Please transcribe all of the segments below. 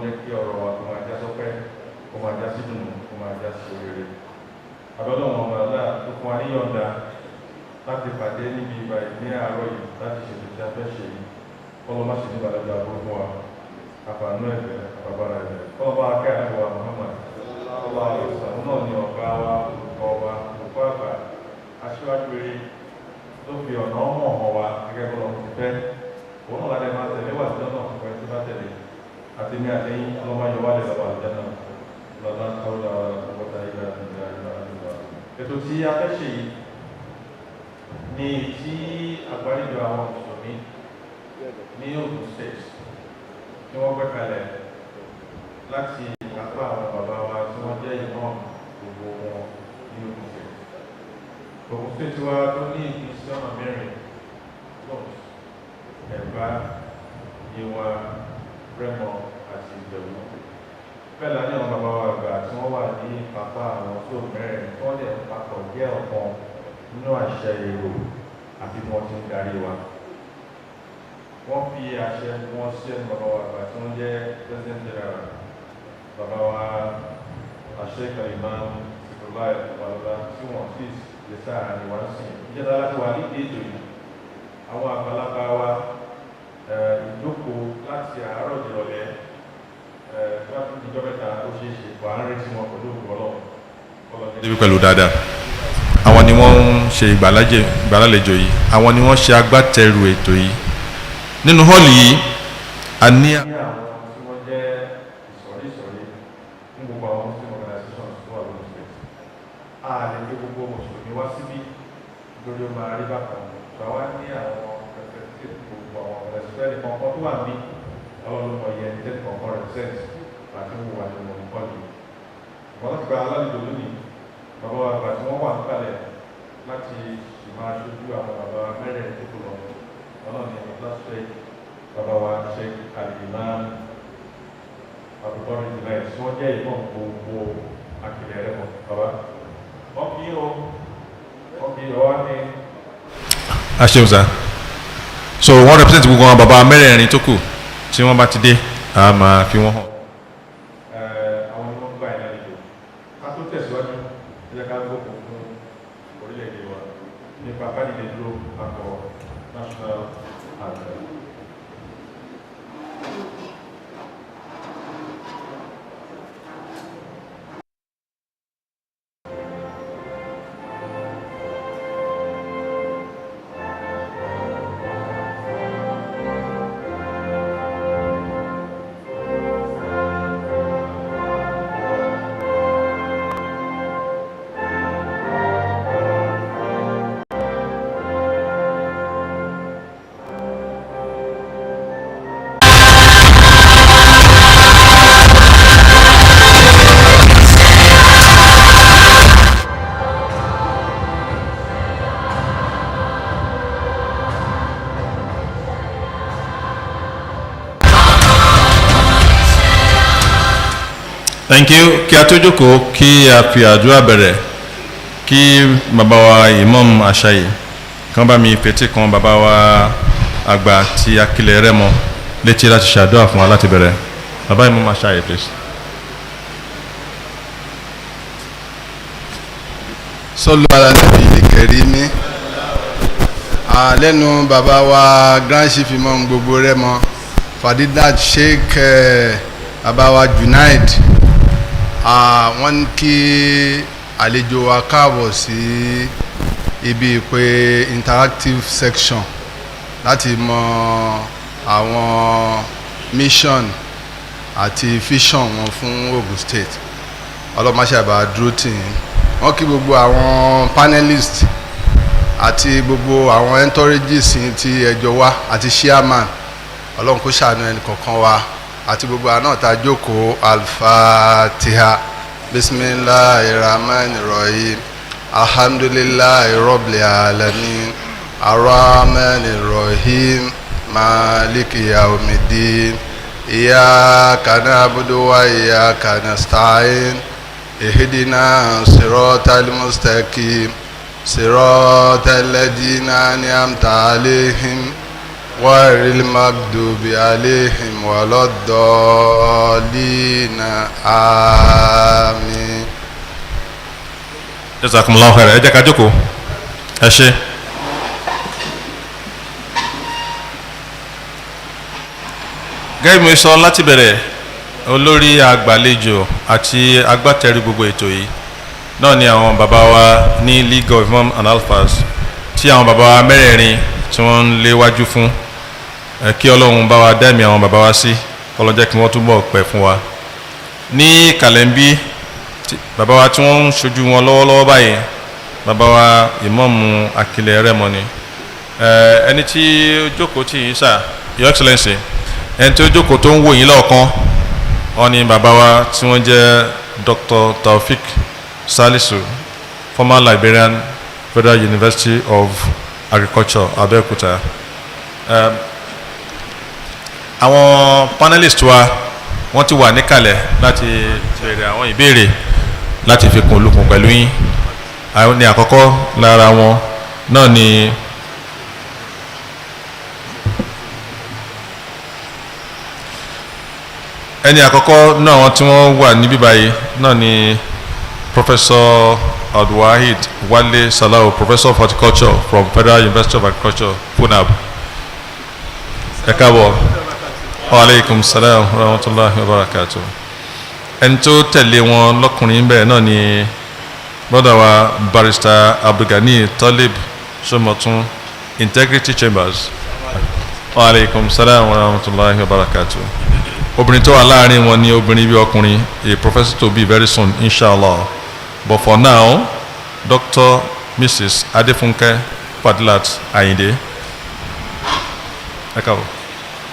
jẹ́ kí ọ̀rọ̀ wa kó máa já sọ́pẹ́, kó máa já sí dùn, kó máa já sí oríire. Àbẹ́lẹ̀ wọn ọmọ ọ̀la tó fún wa ní yọ̀ǹda láti pàdé níbi ìgbà ní àárọ̀ yìí láti ṣètò tí a fẹ́ ṣe yìí. Kọ́lọ́ má ṣe ní ìbàdàgbà àbúrúkú wa, àfààní ẹ̀fẹ̀, àbàbàrà ẹ̀fẹ̀. Kọ́lọ́ bá akẹ́ àdúrà Muhammad. Kọ́lọ́ àlùsàn náà ní ọ̀gá wa, olùkọ́ wa, olùkọ́ àgbà, aṣíwájú eré tó fi ọ̀nà ọmọ ọ̀hún wa gẹ́gẹ́ bọ́lá ti fẹ́. Òun náà láti máa tẹ̀lé wà sí ọ̀nà ọ̀pẹ̀ tí bá tẹ̀lé. Àti ní àtẹ̀yìn ọlọ́mọ yọ wálé lọ́wọ́ àlùjá náà. Lọ́dá káwọ́dà wà lọ́wọ́ta ìgbà àdúrà. Ètò tí a fẹ́ ṣe yìí ní tí àgbáríjọ àwọn mùsùlùmí ní Ogun State tí wọ́n gbé kalẹ̀ láti apá àwọn bàbá wa tí wọ́n jẹ́ Imam gbogbo wọn ní Ogun State. Ogun State wa tó ní ìpínsí ọ̀nà mẹ́rin lọ́s Ẹ̀gbá, Yewa, Rẹ́mọ àti Ìjẹ̀bú. Bẹ́ẹ̀ la ní àwọn bàbá wa àgbà tí wọ́n wà ní apá àwọn tó mẹ́rin tí wọ́n lè papọ̀ jẹ́ ọ̀kan nínú àṣẹ èrò àti bí wọ́n ti ń darí wa. Wọ́n fi àṣẹ wọn sí ẹnu bàbá wa àgbà tí wọ́n jẹ́ President General. Bàbá wa àṣẹ Imams ìpínlẹ̀ ìpàlọ́lá tí wọ́n sì lè sáà ní wá sí. Ìjọba láti wà ní ètò yìí. Àwọn àgbàlagbà wa ìjókòó láti àárọ̀ ìrọ̀lẹ́ tí wọ́n ti di ìjọba ìta ó ṣeé ṣe wà á ń retí wọn pẹ̀lú òkú ọlọ́run. Débi pẹ̀lú dáadáa. Àwọn ni wọ́n ń ṣe ìgbàlálejò yìí, àwọn ni wọ́n ṣe agbátẹrù ètò yìí. Nínú họ́ọ̀lù yìí a ní àwọn tí wọ́n jẹ́ ìsọ̀rí fún gbogbo àwọn muslim organizations tó wà lórí space. A lè gbé gbogbo mùsùlùmí wá síbí lórí ọmọ àríbá kan tó wá ní àwọn representative gbogbo àwọn representative kankan tó wà ní ọlọ́lọ́mọ yẹn ní tẹ́tí kankan represent àti wọ́n wà nínú ìkọlù. Wọ́n láti gba alálejò lónìí. Bàbá wa àgbà tí wọ́n wà níkàlẹ̀ láti máa ṣojú àwọn bàbá mẹ́rẹ̀ẹ́rin tó kù lọ. Ọlọ́run ní ọ̀pọ̀lọpọ̀ ṣe bàbá wa ṣe Imams àbúkọ́ ìdílé tí wọ́n jẹ́ ìbọn gbogbo akìlẹ̀ rẹ̀ mọ̀. Bàbá wọ́n fi ọwọ́ ní. A ṣeun sá. So wọ́n represent gbogbo àwọn bàbá mẹ́rẹ̀ẹ́rin tó kù tí wọ́n bá ti dé a máa fi wọ́n hàn. Àwọn ni wọ́n gbà ẹ̀ lálejò. Ká tó tẹ̀síwájú ilé ká gbókùn fún orílẹ̀-èdè wa nípa bádìlẹ̀ dúró akọ national anthem. Thank you. Kí a tó jókòó kí a fi àdúrà bẹ̀rẹ̀ kí bàbá wa Imam Àṣàyè kan bá mi fetí kan bàbá wa àgbà tí Akílẹ̀ Rẹ́mọ létí láti ṣàdúrà fún wa láti bẹ̀rẹ̀. Bàbá Imam Àṣàyè, please. Sallu ala nabiyil karimi. Lẹ́nu bàbá wa Grand Chief Imam gbogbo Rẹ́mọ Fadilat Sheikh bàbá wa Junaid wọ́n kí àlejò wa káàbọ̀ sí ibi ìpè interactive section láti mọ àwọn mission àti vision wọn fún Ogun State. Ọlọ́mọṣàbà dúró tì yín. Wọ́n kí gbogbo àwọn panelists àti gbogbo àwọn entourages tí ẹjọ́ wá àti chairman. Ọlọ́run kó ṣàánú ẹnì kọ̀ọ̀kan wa àti gbogbo àná tá jókòó. Al-Fatiha. Bismillahirrahmanirrahim. Alhamdulillahi rabbil alamin. Ar-Rahmanirrahim. Maliki yawmiddin. Iyyaka na'budu wa iyyaka nasta'in. Ihdina siratal mustaqim. Siratal ladzina an'amta alaihim غير المغضوب عليهم ولا الضالين آمين. Jazakumullahu khairan. Ẹ jẹ́ ká jókòó. Ẹ ṣé. Gẹ́gẹ́ bí mo sọ láti bẹ̀rẹ̀, olórí àgbàlejò àti agbátẹrù gbogbo ètò yìí náà ni àwọn bàbá wa ní League of Imams and Alfas tí àwọn bàbá wa mẹ́rẹ̀ẹ̀rin tí wọ́n ń léwájú fún. Kí Ọlọ́run bá wa dẹ́mi àwọn bàbá wa sí, Ọlọ́run jẹ́ kí wọ́n túbọ̀ pẹ́ fún wa. Ní kàlẹ́ńbí bàbá wa tí wọ́n ń ṣojú wọn lọ́wọ́lọ́wọ́ báyìí, bàbá wa Imam Akilẹ̀ Rẹ́mọ ni. Ẹni tí ó jókòó tì yín sà, Your Excellency, ẹni tí ó jókòó tó ń wò yín lọ́ọ̀kan, wọ́n ní bàbá wa tí wọ́n jẹ́ Dr. Taofik Salisu, former Liberian Federal University of Agriculture, Abeokuta. Àwọn panelists wa wọ́n ti wà níkàlẹ̀ láti béèrè àwọn ìbéèrè láti fi kún olùkún pẹ̀lú yín. Àwọn ní àkọ́kọ́ lára wọn náà ni ẹni àkọ́kọ́ náà wọn tí wọ́n wà níbí báyìí náà ni Professor Abdulwahid Wale Salau, Professor of Horticulture from Federal University of Agriculture, Funab. Ẹ káàbọ̀. Wa alaikum salam wa rahmatullahi wa barakatuh. Ẹni tó tẹ̀lé wọn lọ́kùnrin bẹ́ẹ̀ náà ni brother wa Barrister Abdulgani Talib Somotun, Integrity Chambers. Wa alaikum salam wa rahmatullahi wa barakatuh. Obìnrin tó wà láàrin wọn ni obìnrin bí ọkùnrin, a professor to be very soon inshallah. But for now, Dr. Mrs. Adefunke Fadilat Ayinde. Ẹ káàbọ̀.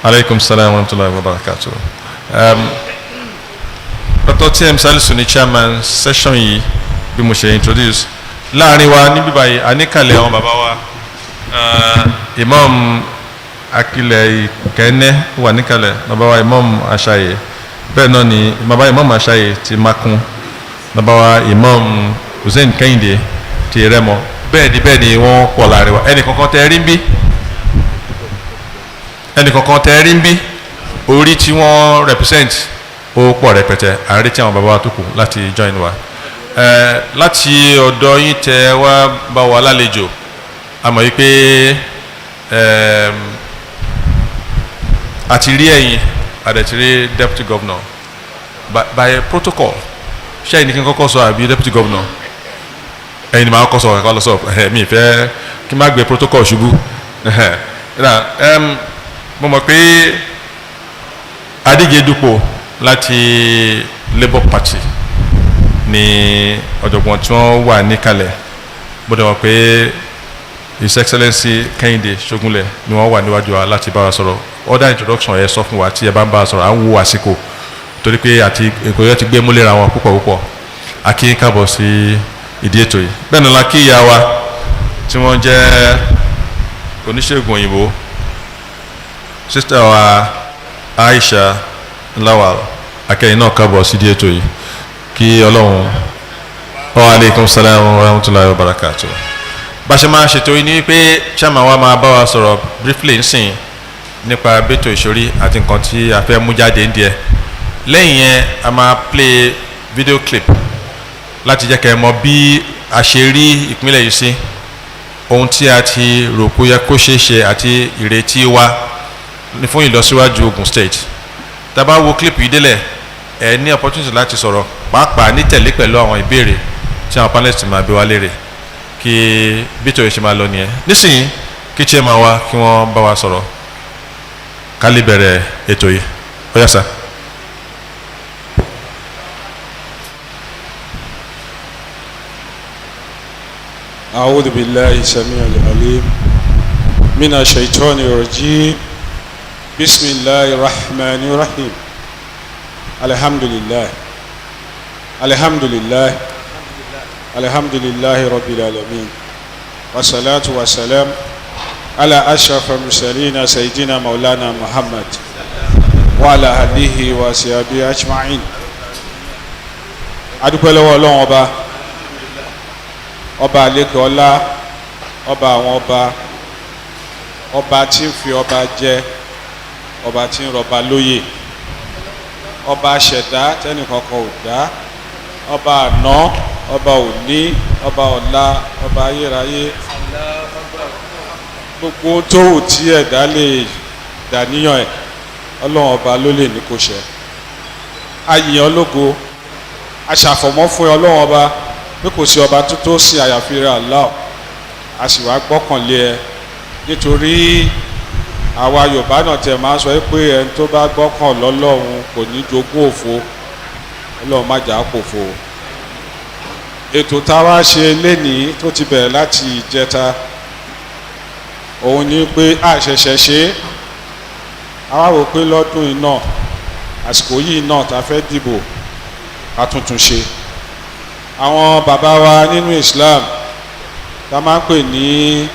Alaikum salam wa rahmatullahi wa barakatuh. Dr. T.M. Salisu ni chairman session yìí bí mo ṣe introduce. Láàrin wa níbí báyìí a níkàlẹ̀ àwọn bàbá wa Imam Akilẹ̀ Kehinde wà níkàlẹ̀, bàbá wa Imam Aṣayé, bẹ́ẹ̀ náà ni bàbá Imam Aṣayé ti Makun, bàbá wa Imam Hussein Kehinde ti Rẹ́mọ, bẹ́ẹ̀ ni wọ́n pọ̀ láàrin wa. Ẹnì kankan tẹ́ rí ń bí orí tí wọ́n represent ó pọ̀ rẹpẹtẹ, àárín tí àwọn bàbá wa tó kù láti join wa. Láti ọ̀dọ̀ yín tẹ́ wá bá wa lálejò, a mọ̀ wípé àti rí ẹ̀yin àdẹ̀tí rí deputy governor by protocol. Ṣé ẹ̀yin ní kí n kọ́kọ́ sọ àbí deputy governor? Ẹ̀yin ni màá kọ́kọ́ sọ ẹ̀ka lọ́sọ̀ mi ìfẹ́ kí n má gbé protocol ṣubú. Mo mọ̀ pé adíje dupò láti Labour Party ni ọ̀jọ̀gbọ́n tí wọ́n wà níkàlẹ̀. Mo dẹ̀ mọ̀ pé His Excellency Kehinde Sogunle ni wọ́n wà níwájú wa láti bá wa sọ̀rọ̀. Order introduction ẹ sọ fún wa tí ẹ bá ń bá a sọ̀rọ̀, à ń wo àsìkò torí pé àti èkó yẹn ti gbé múlẹ̀ra wọn púpọ̀. A kí káàbọ̀ sí ìdí ètò yìí. Bẹ́ẹ̀ ni la kí ìyá wa tí wọ́n jẹ́ oníṣègùn òyìnbó, sister wa Aisha Lawal, akẹ́yìn náà káàbọ̀ sí ìdí ètò yìí. Kí Ọlọ́run. Wa alaikum salam wa rahmatullahi wa barakatuh. Bá ṣe máa ṣètò yìí ni pé chairman wa máa bá wa sọ̀rọ̀ briefly nsìn nípa bẹ́tò ìṣòrí àti nǹkan tí a fẹ́ mú jáde ń díẹ̀. Lẹ́yìn yẹn a máa play video clip láti jẹ́ kẹ́ ẹ mọ̀ bí a ṣe rí ìpínlẹ̀ yìí sí, ohun tí a ti rò kó yẹ kó ṣeé ṣe àti ìrètí wa fún ìlọsíwájú Ogun State. Tá a bá wo clip yìí délẹ̀, ẹ ní opportunity láti sọ̀rọ̀ pàápàá ní tẹ̀lé pẹ̀lú àwọn ìbéèrè tí àwọn panelists máa bi wá léèrè, kí bẹ́tò yìí ṣe máa lọ nìyẹn. Nísìnyí kí chairman wa kí wọ́n bá wa sọ̀rọ̀ ká lè bẹ̀rẹ̀ ètò yìí. Ó yá sà. أعوذ بالله السميع العليم من الشيطان الرجيم بسم الله الرحمن الرحيم الحمد لله الحمد لله الحمد لله رب العالمين والصلاة والسلام على أشرف المرسلين سيدنا مولانا محمد وعلى آله وصحبه أجمعين. adúpẹ́ lọ́wọ́ Ọlọ́run ọba àlékè ọlá, ọba àwọn ọba, ọba tí ń fi ọba jẹ, ọba tí ń rọba lóyè, ọba ṣẹ̀dá tẹ́nìkankan ò dá, ọba àná, ọba òní, ọba ọ̀la, ọba ayérayé, gbogbo ohun tó wù tí ẹ̀dá lè dàníyàn ẹ̀ ọlọ́run ọba ló lè ní kó ṣẹ. ayìyàn lógo aṣàfọ̀mọ́ fún ọlọ́run ọba pé kò sí ọba tó tó sí àyàfi rẹ̀ Allah, a sì wá gbọ́kànlé ẹ nítorí àwa Yorùbá náà tẹ̀ máa ń sọ pé ẹni tó bá gbọ́kàn lọ́lọ́run kò ní jogún òfo, ọlọ́run má jà á pòfo. ètò táwa ṣe lénìí tó ti bẹ̀rẹ̀ láti ìjẹta òun ni pé a ṣẹ̀ṣẹ̀ ṣe àwa wò pé lọ́dún yìí náà àsìkò yìí náà tá a fẹ́ dìbò a tuntun ṣe. àwọn bàbá wa nínú Islam tá a máa ń pè ní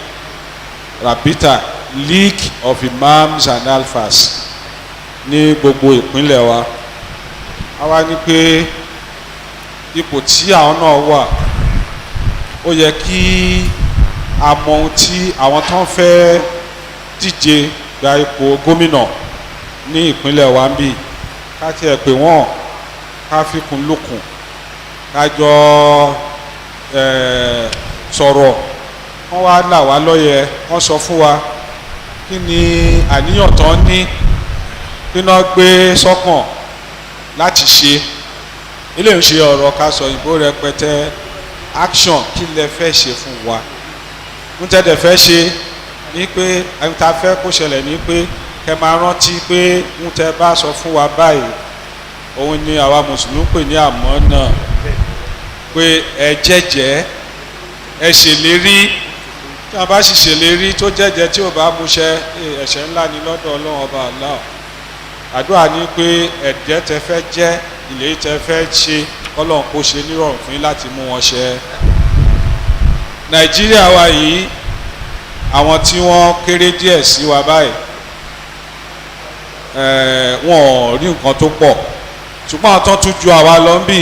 Rabita, League of Imams and Alfas ní gbogbo ìpínlẹ̀ wa, a wá ní pé ipò tí àwọn náà wà ó yẹ kí a mọ ohun tí àwọn tó ń fẹ́ díje gba ipò gómìnà ní ìpínlẹ̀ wa ń bì ká tiẹ̀ pé wọ́n ká fikùn lukùn ká jọ sọ̀rọ̀ wọ́n wá là wá lọ́yẹ̀, wọ́n sọ fún wa kí ni àníyàn tán ní kí náà gbé sọ́kàn láti ṣe. ilé ń ṣe ọ̀rọ̀ ká sọ ìbò rẹpẹtẹ action kí lẹ fẹ́ ṣe fún wa. ń tẹ́tẹ̀ fẹ́ ṣe ní pé ẹni tá a fẹ́ kó ṣẹlẹ̀ ní pé kẹ máa rántí pé ń tẹ́ bá sọ fún wa báyìí òun ni àwa mùsùlùmí pè ní àmọ́ náà, pé ẹ jẹ́jẹ́ ẹ ṣèlérí, tí a bá sì ṣèlérí tó jẹ́jẹ́ tí ò bá múṣẹ ẹ̀ṣẹ̀ ńlá ni lọ́dọ̀ Ọlọ́run ọba Allah. àdúrà ní pé ẹ̀dẹ́ tẹ fẹ́ jẹ́ ilé tẹ fẹ́ ṣe Ọlọ́run kó ṣe nírọ̀rùn fún yín láti mú wọn ṣẹ. Nàìjíríà wa yìí àwọn tí wọ́n kéré díẹ̀ sí wa báyìí wọn ò rí nǹkan tó pọ̀, ṣùgbọ́n àwọn tó tún ju àwa lọ ń bì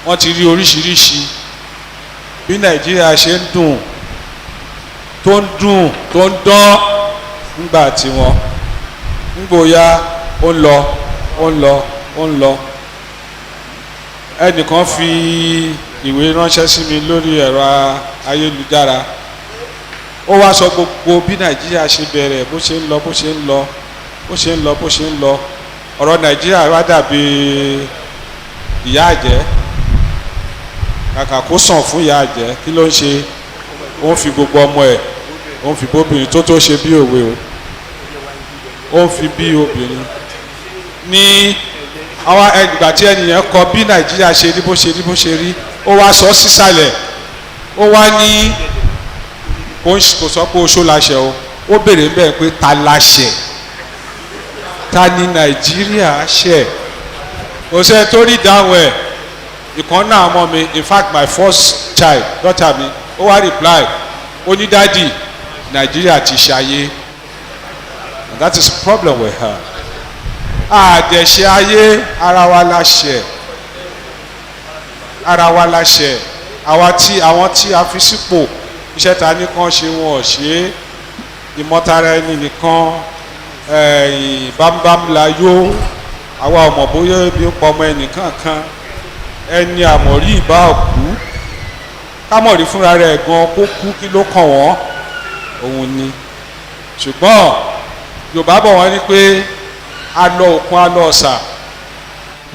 wọ́n ti rí oríṣiríṣi bí Nàìjíríà ṣe ń dùn tó ń dán nígbà tí wọ́n ń gbòòyà ó ń lọ. ẹnìkan fi ìwé ránṣẹ́ sí mi lórí ẹ̀rọ ayélujára, ó wá sọ gbogbo bí Nàìjíríà ṣe bẹ̀rẹ̀ bó ṣe ń lọ ọ̀rọ̀ Nàìjíríà wá dàbí ìyá àjẹ́, kàkà kó sàn fún ìyá àjẹ́ kí ló ń ṣe, ó ń fi gbogbo ọmọ ẹ̀ ó ń fi bóbìnrin tó ṣe bí òwe ó ń fi bí obìnrin. ní àwọn ìgbà tí ẹnìyẹn kọ bí Nàìjíríà ṣe rí bó ṣe rí ó wá sọ sísàlẹ̀, ó wá ní kò sọ pé oṣó láṣẹ ó béèrè bẹ́ẹ̀ pé ta láṣẹ, ta ni Nàìjíríà ṣẹ̀, kò sẹ́ tó rí dáhùn ẹ̀. ìkan náà ọmọ mi, in fact my first child daughter mi, ó wá reply ó ní dádì Nàìjíríà ti ṣayé, and that is the problem with her. àdẹ̀ṣe ayé ara wa láṣẹ àwọn tí a fi sípò iṣẹ́ ta ní kan ṣe wọn ò ṣe é, ìmọ̀tara ẹni nìkan bámbám la yó, àwa ọmọ bóyá ebi ń pọ ọmọ ẹnìkan kan, ẹni àmọ̀rí ìbá òkú kámọ̀rí fúnra rẹ̀ gan kó kú kí ló kàn wọ́n òun ni. ṣùgbọ́n Yorùbá bọ̀ wọ́n ní pé alọ òkun alọ ọ̀sà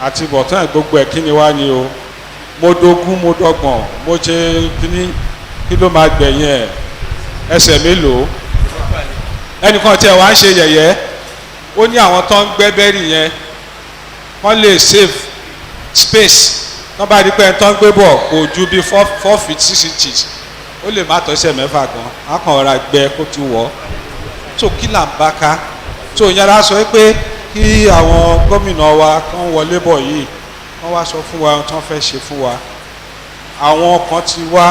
àti bọ̀tán gbogbo ẹ̀ kí ni wá ni o, mo dógún mo dọ́gbọ̀n mo ṣe kíní kí ló máa gbẹ̀yìn ẹ̀ ẹsẹ̀ mélòó. ẹnìkan tí ẹ wá ń ṣe yẹ̀yẹ́ ó ní àwọn tó ń gbẹ́ bẹ́rì yẹn wọ́n lè save space, wọ́n bá rí pé ẹ̀ tó ń gbé bọ̀ kò ju bí 4 feet 6 inches, ó lè má tọ́sẹ̀ mẹ́fà gan, á kàn ọ̀rá gbẹ kó tún wọ̀. tó kí là ń bá ká tó yàrá sọ pé kí àwọn gómìnà wa kàn wọlé bọ̀ yìí wọ́n wá sọ fún wa tí wọ́n fẹ́ ṣe fún wa. àwọn kan ti wá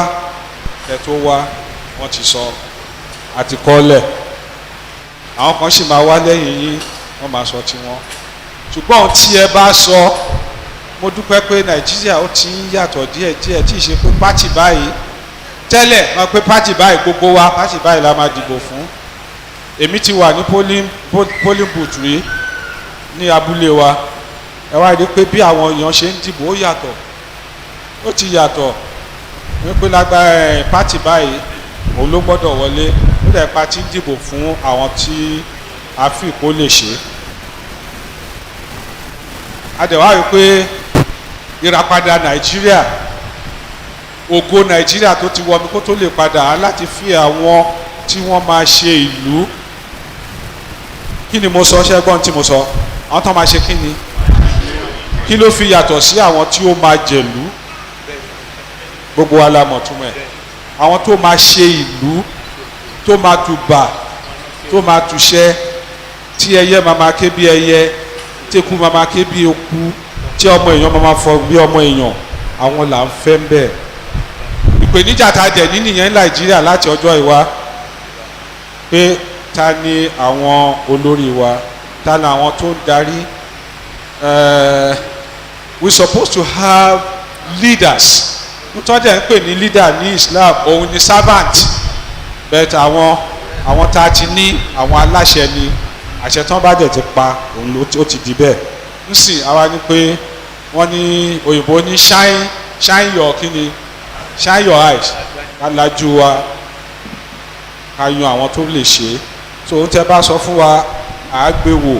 ẹ̀ tó wá wọ́n ti sọ àti kọ́lẹ̀, àwọn kan sì máa wá lẹ́yìn yín wọ́n máa sọ tiwọn. ṣùgbọ́n tí ẹ bá sọ, mo dúpẹ́ pé Nàìjíríà ó ti ń yàtọ̀ díẹ̀díẹ̀ tí ì ṣe pé pátì báyìí tẹ́lẹ̀ wọ́n pé pátì báyìí gbogbo wa pátì báyìí la máa dìbò fún, èmi ti wà ní polling booth rí ní abúlé wa ẹ wá rí pé bí àwọn èèyàn ṣe ń dìbò ó yàtọ̀ ó ti yàtọ̀ wípé lágbára pátì báyìí òun ló gbọ́dọ̀ wọlé ó dẹ̀ pátì ń dìbò fún àwọn tí a fi kó lè ṣe a dẹ̀ wá rí pé ìràpadà nàìjíríà ògo nàìjíríà tó ti wọmi kó tó lè padà láti fi àwọn tí wọ́n máa ṣe ìlú kí ni mo sọ ṣẹ́gbọ́n tí mo sọ àwọn tó máa ṣe kí ni kí ló fi yàtọ̀ sí àwọn tí ó máa jẹ̀lú gbogbo wa la mọ̀ túmọ̀ ẹ̀ àwọn tó máa ṣe ìlú tó máa tùbà tó máa tùṣẹ́ tí ẹyẹ máa ké bí ẹyẹ tí eku máa ké bí eku tí ọmọ èèyàn máa fọ bí ọmọ èèyàn àwọn là ń fẹ́ ń bẹ̀ ìpèníjà tá a jẹ̀ ní nìyẹn nàìjíríà láti ọjọ́ ìwá pé ta ni àwọn olórí wa ta ni àwọn tó ń darí we supposed to have leaders nítorí ẹ̀ ń pè ní leader ní Islam òun ni servant but àwọn tá a ti ní àwọn aláṣẹ ni àṣẹ tán bá dẹ̀ ti pa òun ló ti di bẹ́ẹ̀ nísìn àwa ni pé wọ́n ní òyìnbó ní shine your kíni shine your eyes alájú wa ká yan àwọn tó lè ṣe tó ń tẹ́ bá sọ fún wa àágbéwò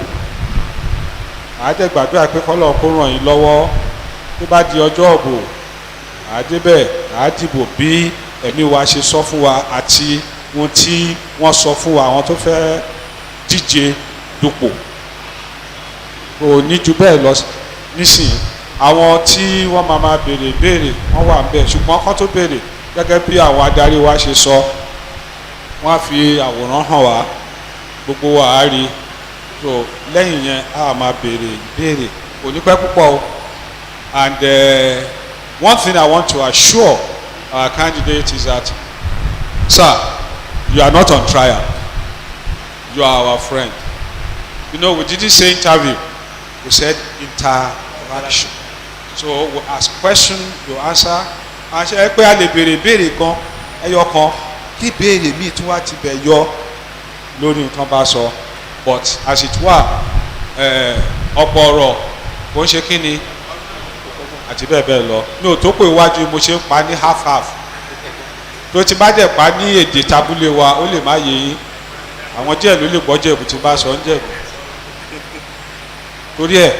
àádẹ́gbàdúrà pé kọ́lọ̀ kó ràn yín lọ́wọ́ tó bá di ọjọ́ ọ̀bò àádébẹ̀ àádìbò bí ẹ̀mí wa ṣe sọ fún wa àti ohun tí wọ́n sọ fún wa àwọn tó fẹ́ díje dupò kò ní ju bẹ́ẹ̀ lọ nísìnyí àwọn tí wọ́n máa béèrè béèrè wọ́n wà ńbẹ̀ ṣùgbọ́n kán tó béèrè gẹ́gẹ́ bí àwọn adarí wa ṣe sọ wọ́n á fi àwòrán hàn wá gbogbo wa á rí so lẹ́yìn yẹn a máa béèrè ìbéèrè kò ní pẹ́ púpọ̀ o and one thing I want to assure our candidate is that sir you are not on trial you are our friend you know we didn't say interview we said interaction so we ask question you answer àṣẹ pé a lè béèrè béèrè kan ẹyọ kan kí béèrè míì tún wá ti bẹ̀ yọ lórí nǹkan bá sọ but as it were ọ̀pọ̀ ọ̀rọ̀ kò ń ṣe kí ni àti bẹ́ẹ̀ bẹ́ẹ̀ lọ mi ò tó pé iwájú mo ṣe ń pa ní half tó ti bá dẹ̀ pa ní èdè tabulé wa ó lè má yé yín àwọn díẹ̀ ló lè gbọ́ jẹ̀bù tí bá sọ ń jẹ̀bù torí ẹ̀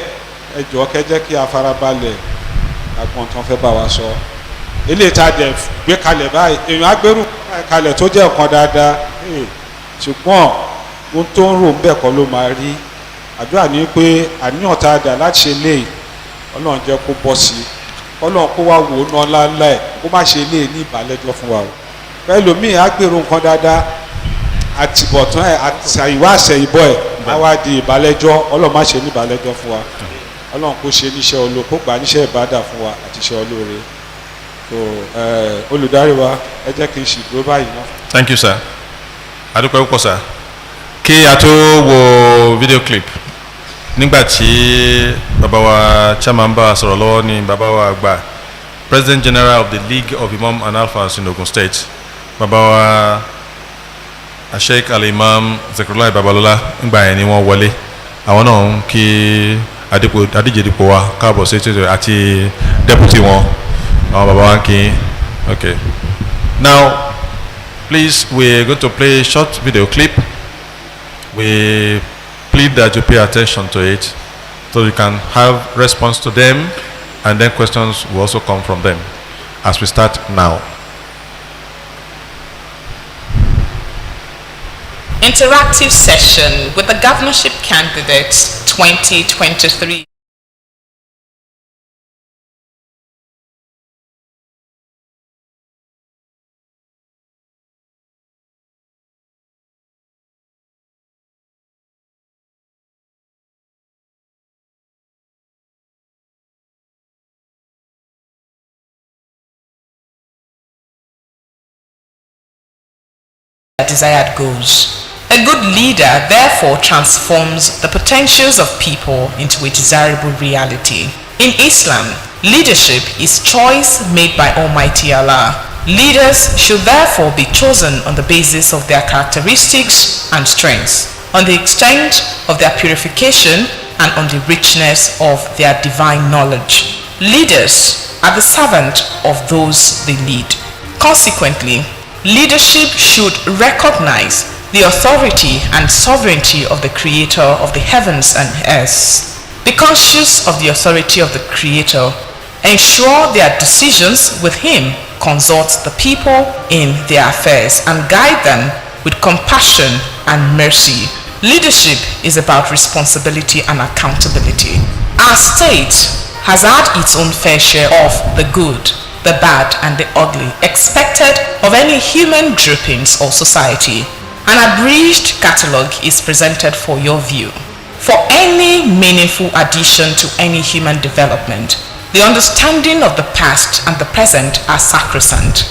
ẹ jọ̀ọ́ kẹ́ jẹ́ kí a farabalẹ̀ agbọ̀n tán fẹ́ bá wa sọ eléyìí tá a dẹ̀ gbé kalẹ̀ báyìí èèyàn agbérù kalẹ̀ tó jẹ́ ọ̀kan dáadáa ṣùgbọ́n ohun tó ń rò ń bẹ̀ kọ́ ló máa rí àdúrà ní pé àníyàn tá a dà láti ṣe léyìí ọlọ́run jẹ́ kó bọ́ sí i ọlọ́run kó wá wò ó ná láńlá ẹ̀ kó má ṣe léyìí ní ìbálẹ́jọ́ fún wa o ẹlòmíì agbèrò nǹkan dáadáa àtìbọ̀tán ẹ̀ àtàìwá àṣẹyìnbọ̀ ẹ̀ á wá di ìbálẹ́jọ́ ọlọ́run má ṣe ní ìbálẹ́jọ́ fún wa ọlọ́run kó ṣe níṣẹ́ olóore kó gbà níṣẹ́ ìbádà fún wa àti iṣẹ́ olóore so olùdarí wa ẹ jẹ́ kí n ṣì dúró báyìí náà. Thank you sir adúpẹ́ púpọ̀ sir kí a tó wo video clip nígbà tí bàbá wa chairman bá sọ̀rọ̀ lọ́wọ́ ní bàbá wa àgbà President General of the League of Imams and Alfas in Ogun State bàbá wa Sheikh Al-Imam Zikrullahi Babalola nígbà yẹn ni wọ́n wọlé àwọn náà ń kí adíje dípò wa káàbọ̀ sí ètò àti deputy wọn àwọn bàbá wa ń kí okay now please we're going to play a short video clip we plead that you pay attention to it so you can have response to them and then questions will also come from them as we start now. Interactive session with the governorship candidates 2023. Desired goals. A good leader therefore transforms the potentials of people into a desirable reality. In Islam, leadership is choice made by Almighty Allah. Leaders should therefore be chosen on the basis of their characteristics and strengths, on the extent of their purification, and on the richness of their divine knowledge. Leaders are the servant of those they lead. Consequently, leadership should recognize the authority and sovereignty of the Creator of the heavens and earth. Be conscious of the authority of the Creator. Ensure their decisions with Him. Consult the people in their affairs and guide them with compassion and mercy. Leadership is about responsibility and accountability. Our state has had its own fair share of the good, the bad, and the ugly expected of any human groupings or society. An abridged catalogue is presented for your view. For any meaningful addition to any human development, the understanding of the past and the present are sacrosanct.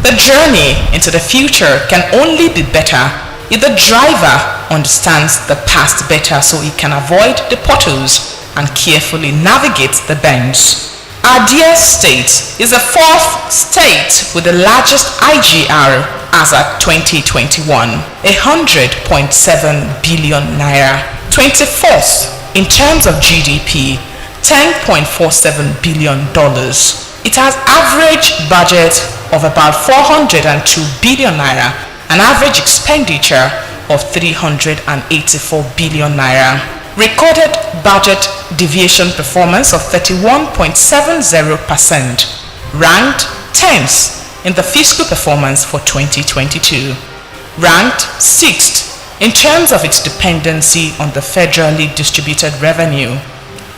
The journey into the future can only be better if the driver understands the past better so he can avoid the potholes and carefully navigate the bends. Our dear state is the fourth state with the largest IGR as at 2021, 100.7 billion naira. 24th in terms of GDP, $10.47 billion. It has average budget of about 402 billion naira, an average expenditure of 384 billion naira. Recorded budget deviation performance of 31.70%, ranked 10th in the fiscal performance for 2022, ranked 6th in terms of its dependency on the federally distributed revenue,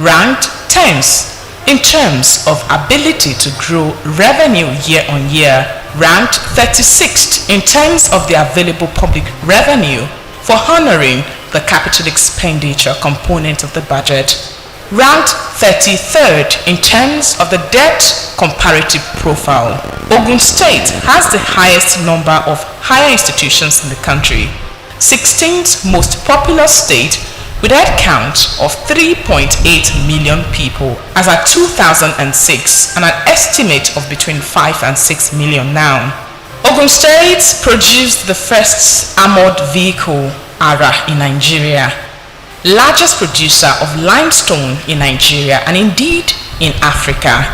ranked 10th in terms of ability to grow revenue year on year, ranked 36th in terms of the available public revenue for honoring the capital expenditure component of the budget, ranked 33rd in terms of the debt comparative profile. Ogun State has the highest number of higher institutions in the country, 16th most populous state with a head count of 3.8 million people as at 2006 and an estimate of between 5 and 6 million now. Ogun State produced the first armored vehicle ARA in Nigeria, largest producer of limestone in Nigeria and indeed in Africa,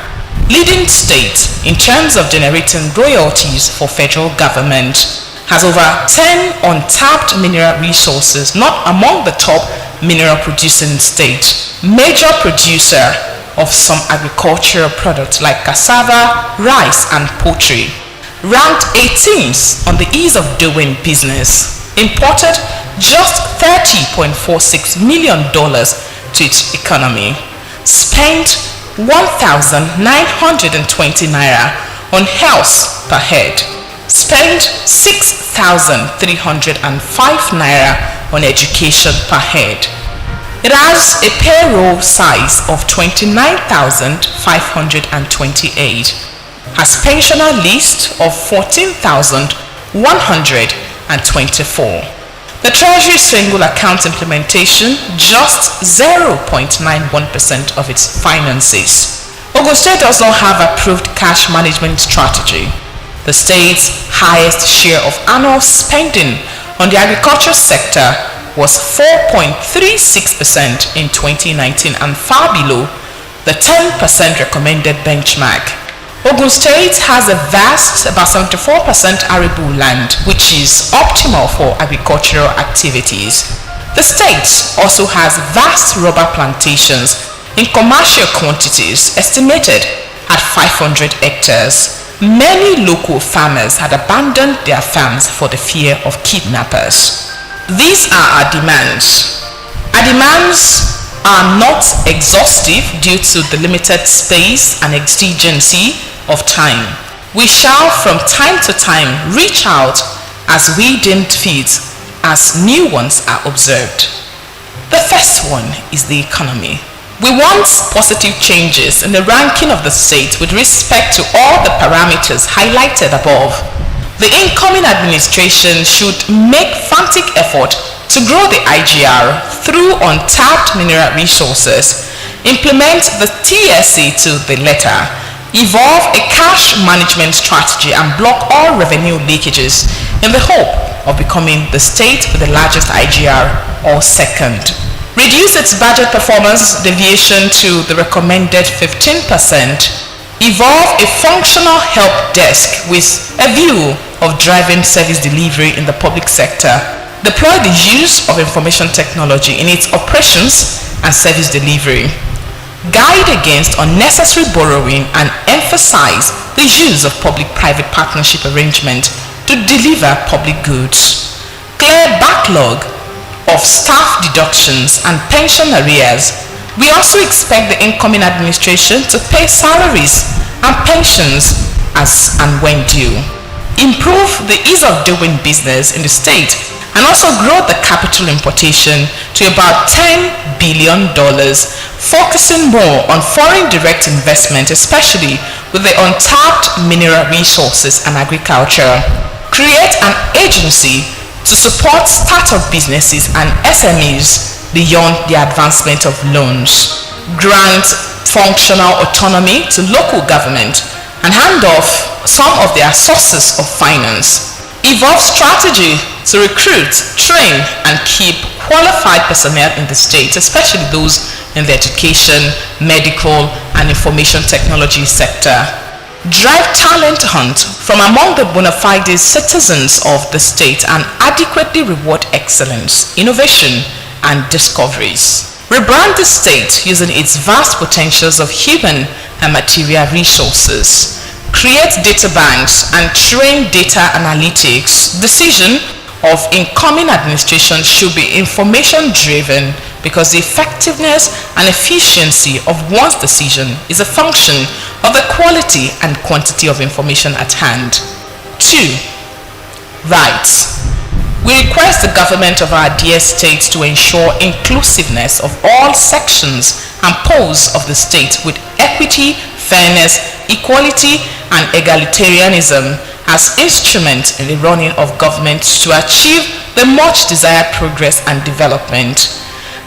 leading state in terms of generating royalties for federal government, has over 10 untapped mineral resources, not among the top mineral producing states, major producer of some agricultural products like cassava, rice and poultry, ranked 18th on the ease of doing business, imported just $30.46 million to its economy, spent 1,920 naira on health per head, spent 6,305 naira on education per head. It has a payroll size of 29,528, has pensioner list of 14,124. The Treasury single account implementation just 0.91% of its finances. Ogun State does not have approved cash management strategy. The state's highest share of annual spending on the agriculture sector was 4.36% in 2019 and far below the 10% recommended benchmark. Ogun State has a vast, about 74% arable land, which is optimal for agricultural activities. The state also has vast rubber plantations in commercial quantities estimated at 500 hectares. Many local farmers had abandoned their farms for the fear of kidnappers. These are our demands. Our demands are not exhaustive due to the limited space and exigency of time. We shall from time to time reach out as we deem fit as new ones are observed. The first one is the economy. We want positive changes in the ranking of the state with respect to all the parameters highlighted above. The incoming administration should make frantic effort to grow the IGR through untapped mineral resources, implement the TSA to the letter, Evolve a cash management strategy and block all revenue leakages in the hope of becoming the state with the largest IGR or second. Reduce its budget performance deviation to the recommended 15%. Evolve a functional help desk with a view of driving service delivery in the public sector. Deploy the use of information technology in its operations and service delivery. Guide against unnecessary borrowing and emphasize the use of public-private partnership arrangement to deliver public goods. Clear backlog of staff deductions and pension arrears. We also expect the incoming administration to pay salaries and pensions as and when due. Improve the ease of doing business in the state and also grow the capital importation to about $10 billion, focusing more on foreign direct investment, especially with the untapped mineral resources and agriculture. Create an agency to support startup businesses and SMEs beyond the advancement of loans. Grant functional autonomy to local government and hand off some of their sources of finance. Evolve strategy to recruit, train, and keep qualified personnel in the state, especially those in the education, medical, and information technology sector. Drive talent hunt from among the bona fide citizens of the state and adequately reward excellence, innovation, and discoveries. Rebrand the state using its vast potentials of human and material resources. Create data banks and train data analytics. Decision of incoming administration should be information driven because the effectiveness and efficiency of one's decision is a function of the quality and quantity of information at hand. 2. Rights. We request the government of our dear state to ensure inclusiveness of all sections and poles of the state with equity, fairness, equality, and egalitarianism as instruments in the running of government to achieve the much desired progress and development.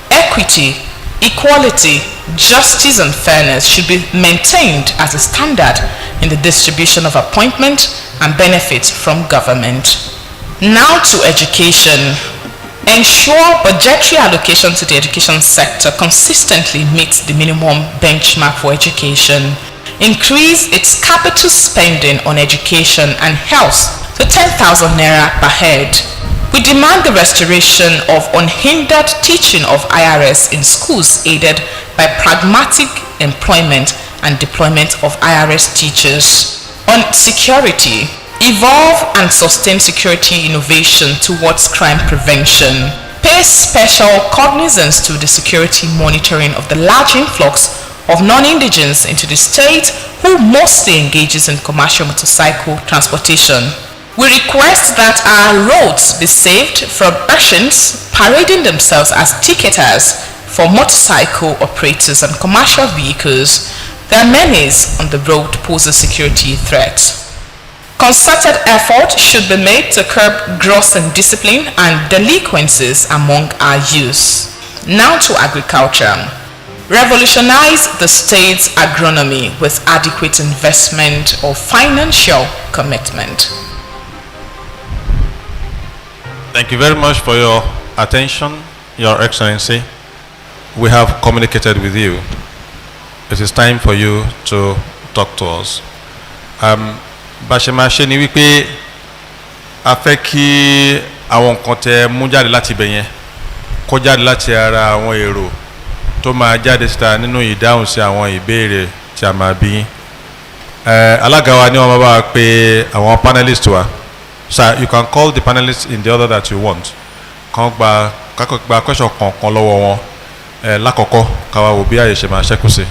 Equity, equality, justice, and fairness should be maintained as a standard in the distribution of appointment and benefits from government. Now to education. Ensure budgetary allocation to the education sector consistently meets the minimum benchmark for education. Increase its capital spending on education and health to 10,000 naira per head. We demand the restoration of unhindered teaching of IRS in schools aided by pragmatic employment and deployment of IRS teachers. On security, evolve and sustain security innovation towards crime prevention. Pay special cognizance to the security monitoring of the large influx of non-indigents into the state who mostly engages in commercial motorcycle transportation. We request that our roads be saved from Russians parading themselves as ticketers for motorcycle operators and commercial vehicles. Their menace on the road pose a security threat. Concerted effort should be made to curb gross indiscipline and delinquencies among our youth. Now to agriculture. Revolutionize the state's agronomy with adequate investment or financial commitment. Thank you very much for your attention, Your Excellency. We have communicated with you. It is time for you to talk to us. Bá ṣe máa ṣe ni wípé a fẹ́ kí àwọn nǹkan tẹ́ mú jáde láti ibẹ̀ yẹn kó jáde láti ara àwọn èrò tó máa jáde síta nínú ìdáhùn sí àwọn ìbéèrè tí a máa bí. Alága wa ni wọ́n máa bá pe àwọn panelists wa. Sir, you can call the panelists in the order that you want. Kàn gba question kankan lọ́wọ́ wọn. Lákọ̀ọ́kọ́ ká wá wò bí àyè ṣe máa ṣẹ́kù sí.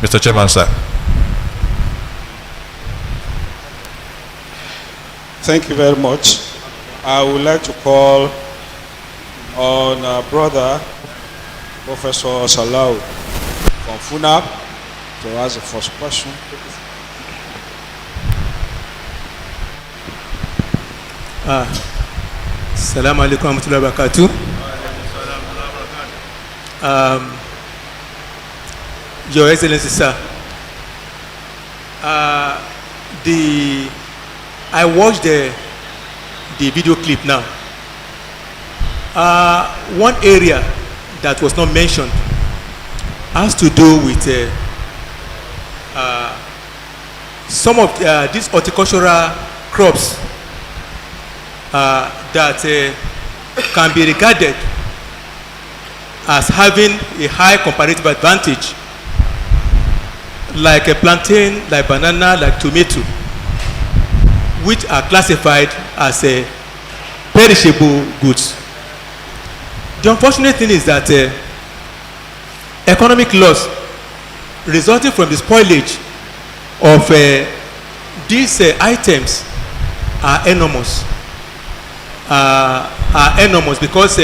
Mr. Chairman, sir. Thank you very much. I would like to call on our brother, Professor Salau from FUNAP, to ask the first question. Assalamu alaikum warahmatullahi wabarakatuh. Your Excellency, sir, I watched the video clip now. One area that was not mentioned has to do with some of these horticultural crops that can be regarded as having a high comparative advantage, like a plantain, like banana, like tomato, which are classified as perishable goods. The unfortunate thing is that economic loss resulting from the spoilage of these items are enormous. Because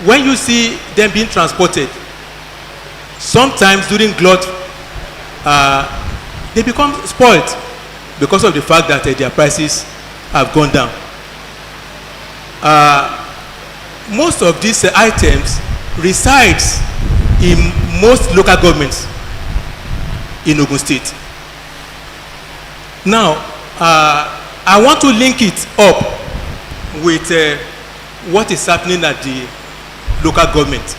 when you see them being transported, sometimes during glut, they become spoiled because of the fact that their prices have gone down. Most of these items resides in most local governments in Ogun State. Now, I want to link it up with what is happening at the local government.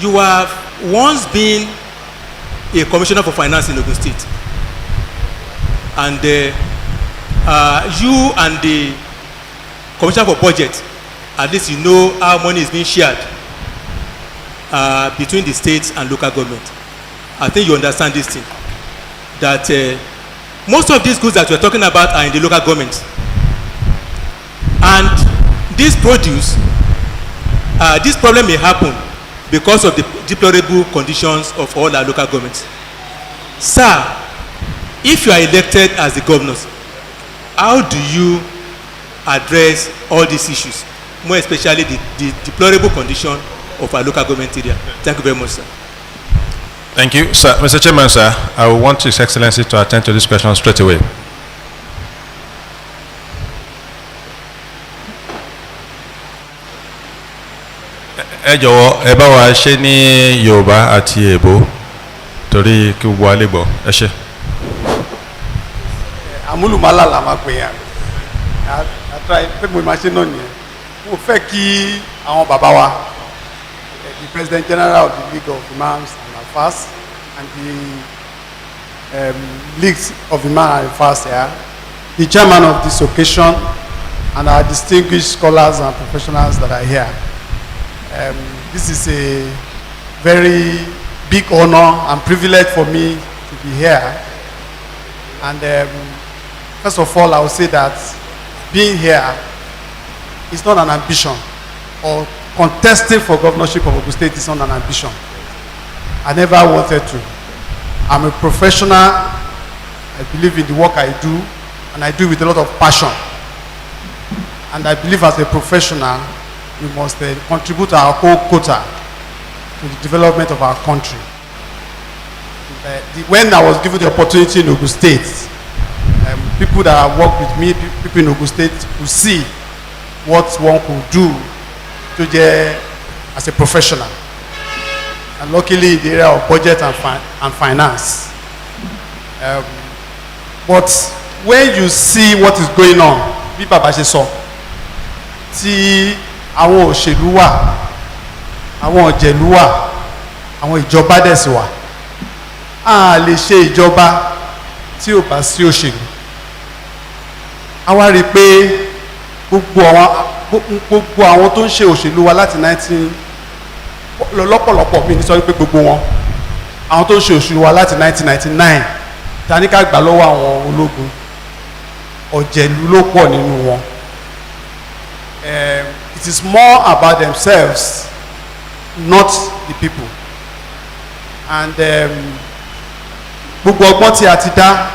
You have once been a commissioner for finance in Ogun State, and you and the commissioner for budget, at least you know how money is being shared between the states and local government. I think you understand this thing, that most of these goods that we're talking about are in the local government, and this produce, this problem may happen because of the deplorable conditions of all our local governments. Sir, if you are elected as the governors, how do you address all these issues, more especially the deplorable condition of our local government area? Thank you very much, sir. Thank you, sir. Mr. Chairman, sir, I will want His Excellency to attend to this question straight away. Ẹ jọ̀wọ́ ẹ bá wa ṣe ní Yorùbá àti Èbó torí kí gbogbo wa lè gbọ́. Ẹ ṣé. Amúlùmálà la máa pè yàn. Àtúrà pé mo máa ṣe náà nìyẹn. Mo fẹ́ kí àwọn bàbá wa, the President General of the League of Imams and Alfas, and the League of Imams and Alfas here, the chairman of this occasion, and our distinguished scholars and professionals that are here. This is a very big honor and privilege for me to be here. And first of all, I will say that being here is not an ambition, or contesting for governorship of Ogun State is not an ambition. I never wanted to. I'm a professional. I believe in the work I do, and I do it with a lot of passion. And I believe as a professional, we must contribute our whole quota to the development of our country. When I was given the opportunity in Ogun State, people that have worked with me, people in Ogun State, could see what one could do as a professional. And luckily in the area of budget and finance. But when you see what is going on, bí bàbá ṣe sọ, tí àwọn òṣèlú wà, àwọn òjèlú wà, àwọn ìjọba dẹ̀ sì wà, a lè ṣe ìjọba tí ò bá sí òṣèlú. A wá rí pé gbogbo àwọn tó ń ṣe òṣèlú wa láti 19 lọ́pọ̀lọpọ̀ mi ní sọ wípé gbogbo wọn, àwọn tó ń ṣe òṣèlú wa láti 1999 ta ní ká gbà lọ́wọ́ àwọn ológun, òjèlú ló pọ̀ nínú wọn. It is more about themselves, not the people. And gbogbo ọgbọ́n tí a ti dá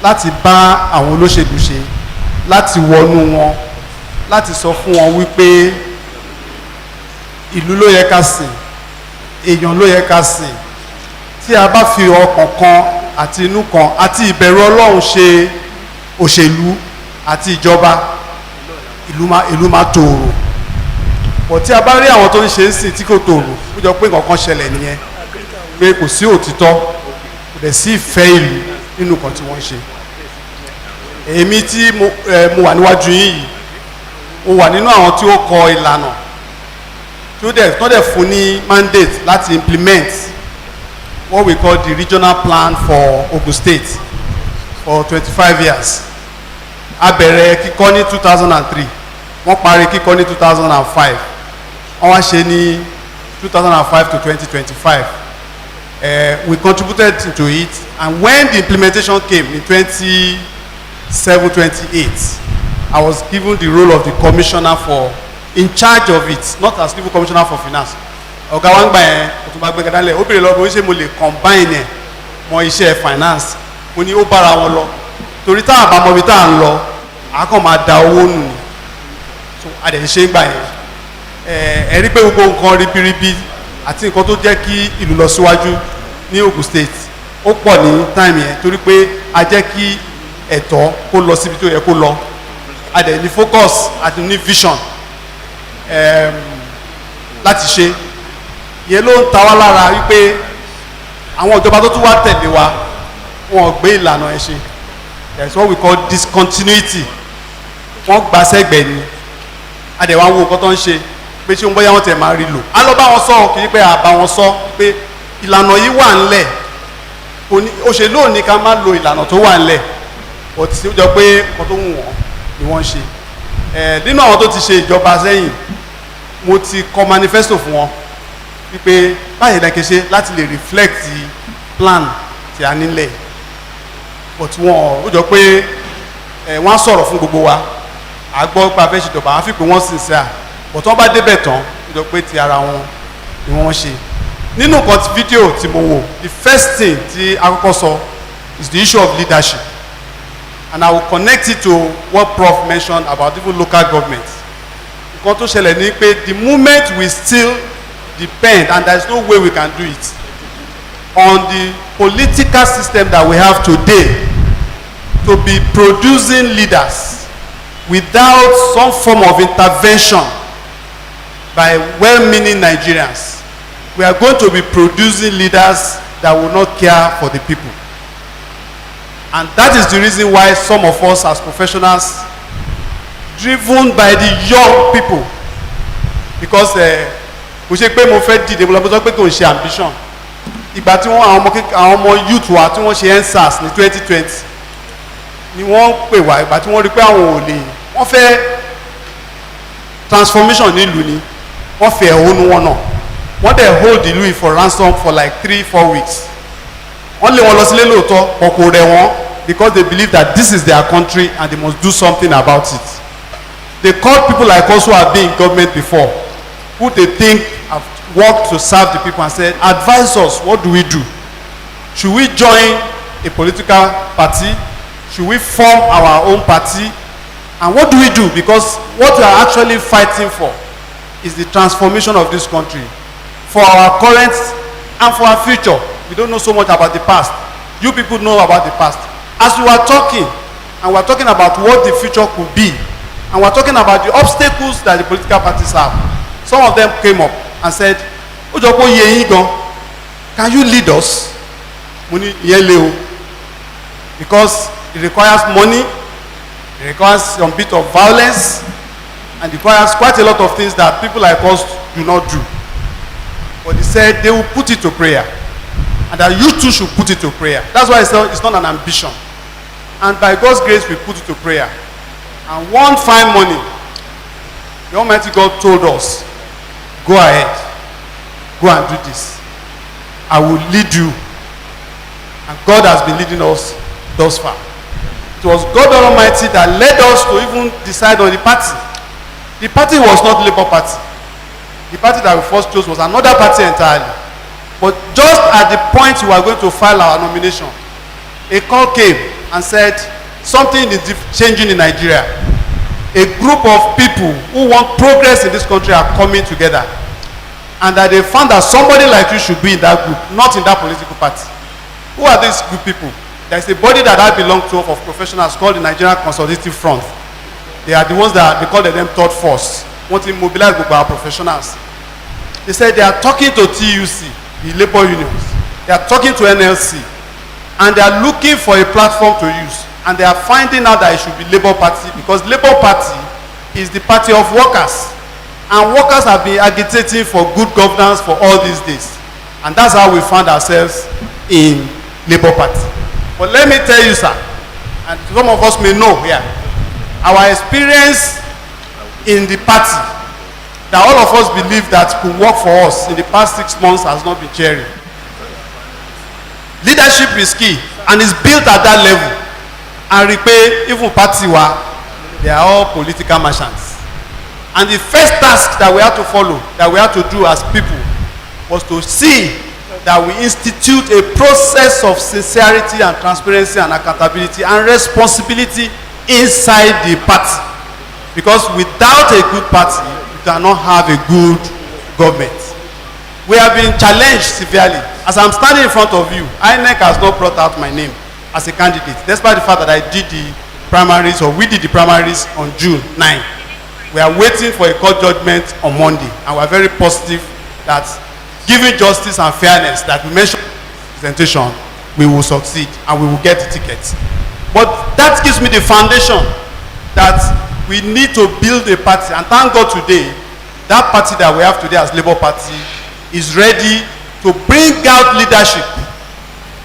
láti bá àwọn olóṣèlú ṣe, láti wọnú wọn, láti sọ fún wọn wípé ìlú ló yẹ ká sìn, èèyàn ló yẹ ká sìn. Tí a bá fi ọkàn kan àti inú kan àti ìbẹ̀rù Ọlọ́run ṣe òṣèlú àti ìjọba, ìlú máa tòrò. But tí a bá rí àwọn tó ń ṣe ń sìn tí kò tòrò, ó jọ pé nǹkan kan ṣẹlẹ̀ nìyẹn, pé kò sí òtítọ́, kò dẹ̀ sí ìfẹ́ ìlú, nínú kan tí wọ́n ṣe. Èmi tí mo wà níwájú yìí mo wà nínú àwọn tí ó kọ ìlànà tí ó dẹ̀ fún ní mandate láti implement what we call the regional plan for Ogun State for 25 years. A bẹ̀rẹ̀ kíkọ́ ní 2003 wọ́n parí kíkọ́ ní 2005 wọ́n wá ṣe ní 2005 to 2025. We contributed to it, and when the implementation came in 27-28, I was given the role of the commissioner for in charge of it, not as civil commissioner for finance. Ọ̀gá wa ń gbà yẹn Ọ̀túnba Gbẹ́gẹ́dálẹ̀ ó béèrè lọ́wọ́ ṣé mo lè combine ẹ̀ mọ iṣẹ́ finance. Mo ní ó bára wọn lọ torí tá a bá mọ ibi tá a ń lọ a kàn máa da owó nù ni. So a dẹ̀ ṣe é gbà yẹn. Ẹ rí pé gbogbo nǹkan ribiribi àti nǹkan tó jẹ́ kí ìlú lọ síwájú ní Ogun State ó pọ̀ ní time yẹn torí pé a jẹ́ kí ẹ̀tọ́ kó lọ síbi tó yẹ kó lọ. A dẹ̀ ní focus àti ní vision láti ṣe. Yẹn ló ń ta wá lára wípé àwọn ìjọba tó tún wá tẹ̀lé wa wọn ò gbé ìlànà ẹ̀ ṣe. There is what we call discontinuity. Wọ́n gbà sẹ́gbẹ̀ẹ́ ni. A dẹ̀ wá wo nǹkan tó ń ṣe pé ṣé ń bọ́yá wọn tẹ̀ máa rí lò. A lọ bá wọn sọ kì í pé àbá wọn sọ pé ìlànà yìí wà ńlẹ̀. Òṣèlú ò ní ká má lo ìlànà tó wà ńlẹ̀. Ó ti jọ pé nǹkan tó wù wọ́n ni wọ́n ṣe. Nínú àwọn tó ti ṣe ìjọba sẹ́yìn mo ti kọ manifesto fún wọn wípé báyìí lẹ́kẹ̀ ṣe láti lè reflect plan tí a nílẹ̀ but wọn ó jọ pé wọ́n á sọ̀rọ̀ fún gbogbo wa a gbọ́ pé a fẹ́ ṣèjọba a fi pé wọ́n sì ṣe à but wọ́n bá débẹ̀ tán ó jọ pé ti ara wọn ni wọ́n ṣe. Nínú nǹkan fídíò tí mo wò the first thing tí a kọ́kọ́ sọ is the issue of leadership, and I will connect it to what Prof mentioned about even local government. Nǹkan tó ṣẹlẹ̀ ni pé the moment we still depend, and there is no way we can do it, on the political system that we have today to be producing leaders without some form of intervention by well-meaning Nigerians, we are going to be producing leaders that will not care for the people. And that is the reason why some of us as professionals, driven by the young people, because kò ṣe pé mo fẹ́ dìde mo lọ bó sọ pé kò ń ṣe ambition. Ìgbà tí àwọn ọmọ youth wa tí wọ́n ṣe EndSARS ní 2020 ni wọ́n pè wá ìgbà tí wọ́n rí pé àwọn ò lè wọ́n fẹ́ transformation nílùú ni wọ́n fi ẹ̀hónú wọn náà wọ́n dẹ̀ hold ìlú yìí for ransom for like 3-4 weeks. Wọ́n lé wọn lọ sílé lóòótọ́ ọkọ̀ rẹ̀ wọ́n because they believe that this is their country and they must do something about it. They called people like us who have been in government before, who they think have worked to serve the people, and said, advise us, what do we do? Should we join a political party? Should we form our own party? And what do we do? Because what we are actually fighting for is the transformation of this country for our current and for our future. We don't know so much about the past. You people know about the past. As we were talking, and we're talking about what the future could be, and we're talking about the obstacles that the political parties have, some of them came up and said, Ojopo Yeyigan, can you lead us? Because it requires money, it requires some bit of violence, and it requires quite a lot of things that people like us do not do. But he said they will put it to prayer, and that you too should put it to prayer. That's why it's not an ambition. And by God's grace, we put it to prayer. And one fine morning, the Almighty God told us, go ahead, go and do this. I will lead you. And God has been leading us thus far. It was God Almighty that led us to even decide on the party. The party was not Labour Party. The party that we first chose was another party entirely. But just at the point we were going to file our nomination, a call came and said something is changing in Nigeria. A group of people who want progress in this country are coming together, and that they found that somebody like you should be in that group, not in that political party. Who are these group people? There is a body that I belong to of professionals called the Nigerian Consultative Front. They are the ones that they call them third force, want to mobilize our professionals. They said they are talking to TUC, the labor unions. They are talking to NLC. and they are looking for a platform to use, and they are finding out that it should be Labour Party, because Labour Party is the party of workers, and workers have been agitating for good governance for all these days, and that's how we found ourselves in Labour Party. But let me tell you, sir, and some of us may know here, our experience in the party that all of us believe that could work for us in the past 6 months has not been cheering. Leadership is key, and it's built at that level. And even party they are all political merchants. And the first task that we have to follow, that we have to do as people, was to see that we institute a process of sincerity and transparency and accountability and responsibility inside the party. Because without a good party, you cannot have a good government. We have been challenged severely. As I'm standing in front of you, INEC has not brought out my name as a candidate, despite the fact that I did the primaries, or we did the primaries on June 9. We are waiting for a court judgment on Monday, and we are very positive that, given justice and fairness that we mentioned in the presentation, we will succeed and we will get the tickets. But that gives me the foundation that we need to build a party, and thank God today, that party that we have today as Labour Party is ready to bring out leadership,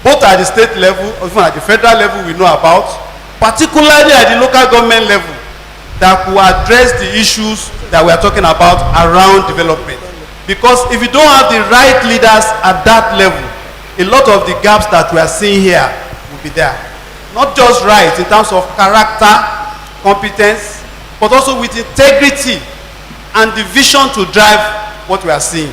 both at the state level, even at the federal level we know about, particularly at the local government level, that will address the issues that we are talking about around development. Because if you don't have the right leaders at that level, a lot of the gaps that we are seeing here will be there. Not just right in terms of character, competence, but also with integrity and the vision to drive what we are seeing.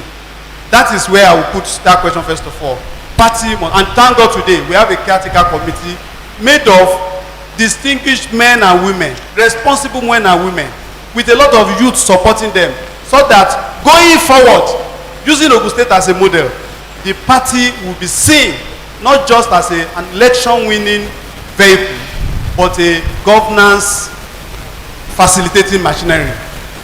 That is where I will put that question first of all. Party, and thank God today we have a caretaker committee made of distinguished men and women, responsible men and women, with a lot of youth supporting them, so that going forward, using Ogun State as a model, the party will be seen not just as an election-winning vehicle, but a governance facilitating machinery.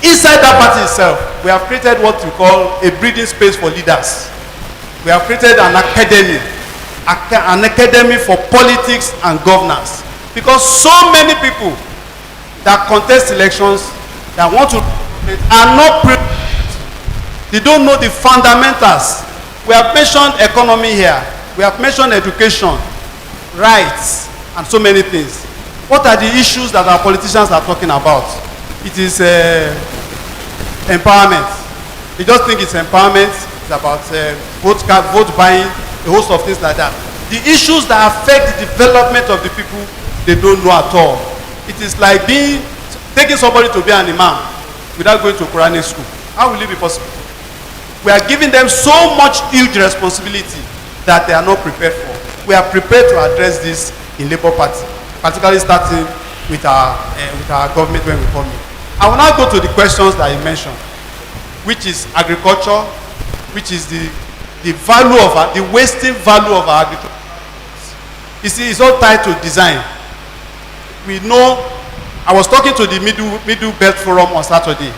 Inside that party itself, we have created what we call a breathing space for leaders. We have created an academy for politics and governance. Because so many people that contest elections, that want to, are not prepared. They don't know the fundamentals. We have mentioned economy here. We have mentioned education, rights, and so many things. What are the issues that our politicians are talking about? It is empowerment. They just think it's empowerment. It's about vote buying, a host of things like that. The issues that affect the development of the people, they don't know at all. It is like taking somebody to be an imam without going to Quranic school. How will it be possible? We are giving them so much huge responsibility that they are not prepared for. We are prepared to address this in Labour Party, particularly starting with our government when we come in. I will now go to the questions that you mentioned, which is agriculture, which is the value of the wasting value of our agriculture. You see, it's all tied to design. We know, I was talking to the Middle Belt Forum on Saturday,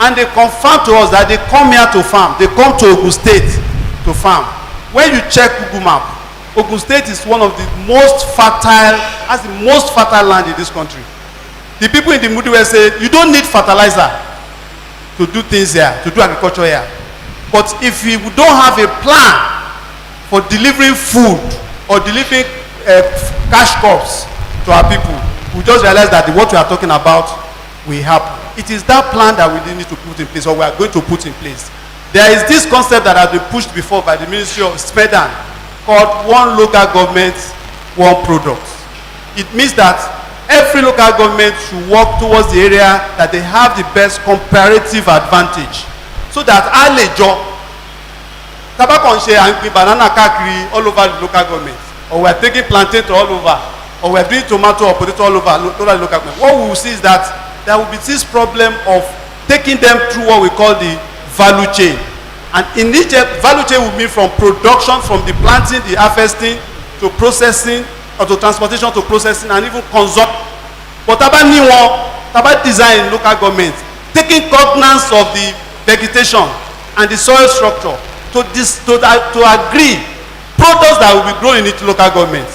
and they confirmed to us that they come here to farm. They come to Ogun State to farm. When you check Google map, Ogun State is one of the most fertile, has the most fertile land in this country. The people in the Middle West say, you don't need fertilizer to do things here, to do agriculture here. But if we don't have a plan for delivering food or delivering cash crops to our people, we just realize that what we are talking about will happen. It is that plan that we need to put in place, or we are going to put in place. There is this concept that has been pushed before by the Ministry of Spedan called one local government, one product. It means that every local government should work towards the area that they have the best comparative advantage, so that a lè jọ tabako n ṣe à ń gbin banana káàkiri all over the local government, or we are taking plantain to all over, or we are doing tomato or potato all over the local government. What we will see is that there will be this problem of taking them through what we call the value chain. And in each value chain will mean from production, from the planting, the harvesting, to processing, or to transportation, to processing, and even consumption. But taba design in local government, taking cognizance of the vegetation and the soil structure to agree products that will be grown in each local government.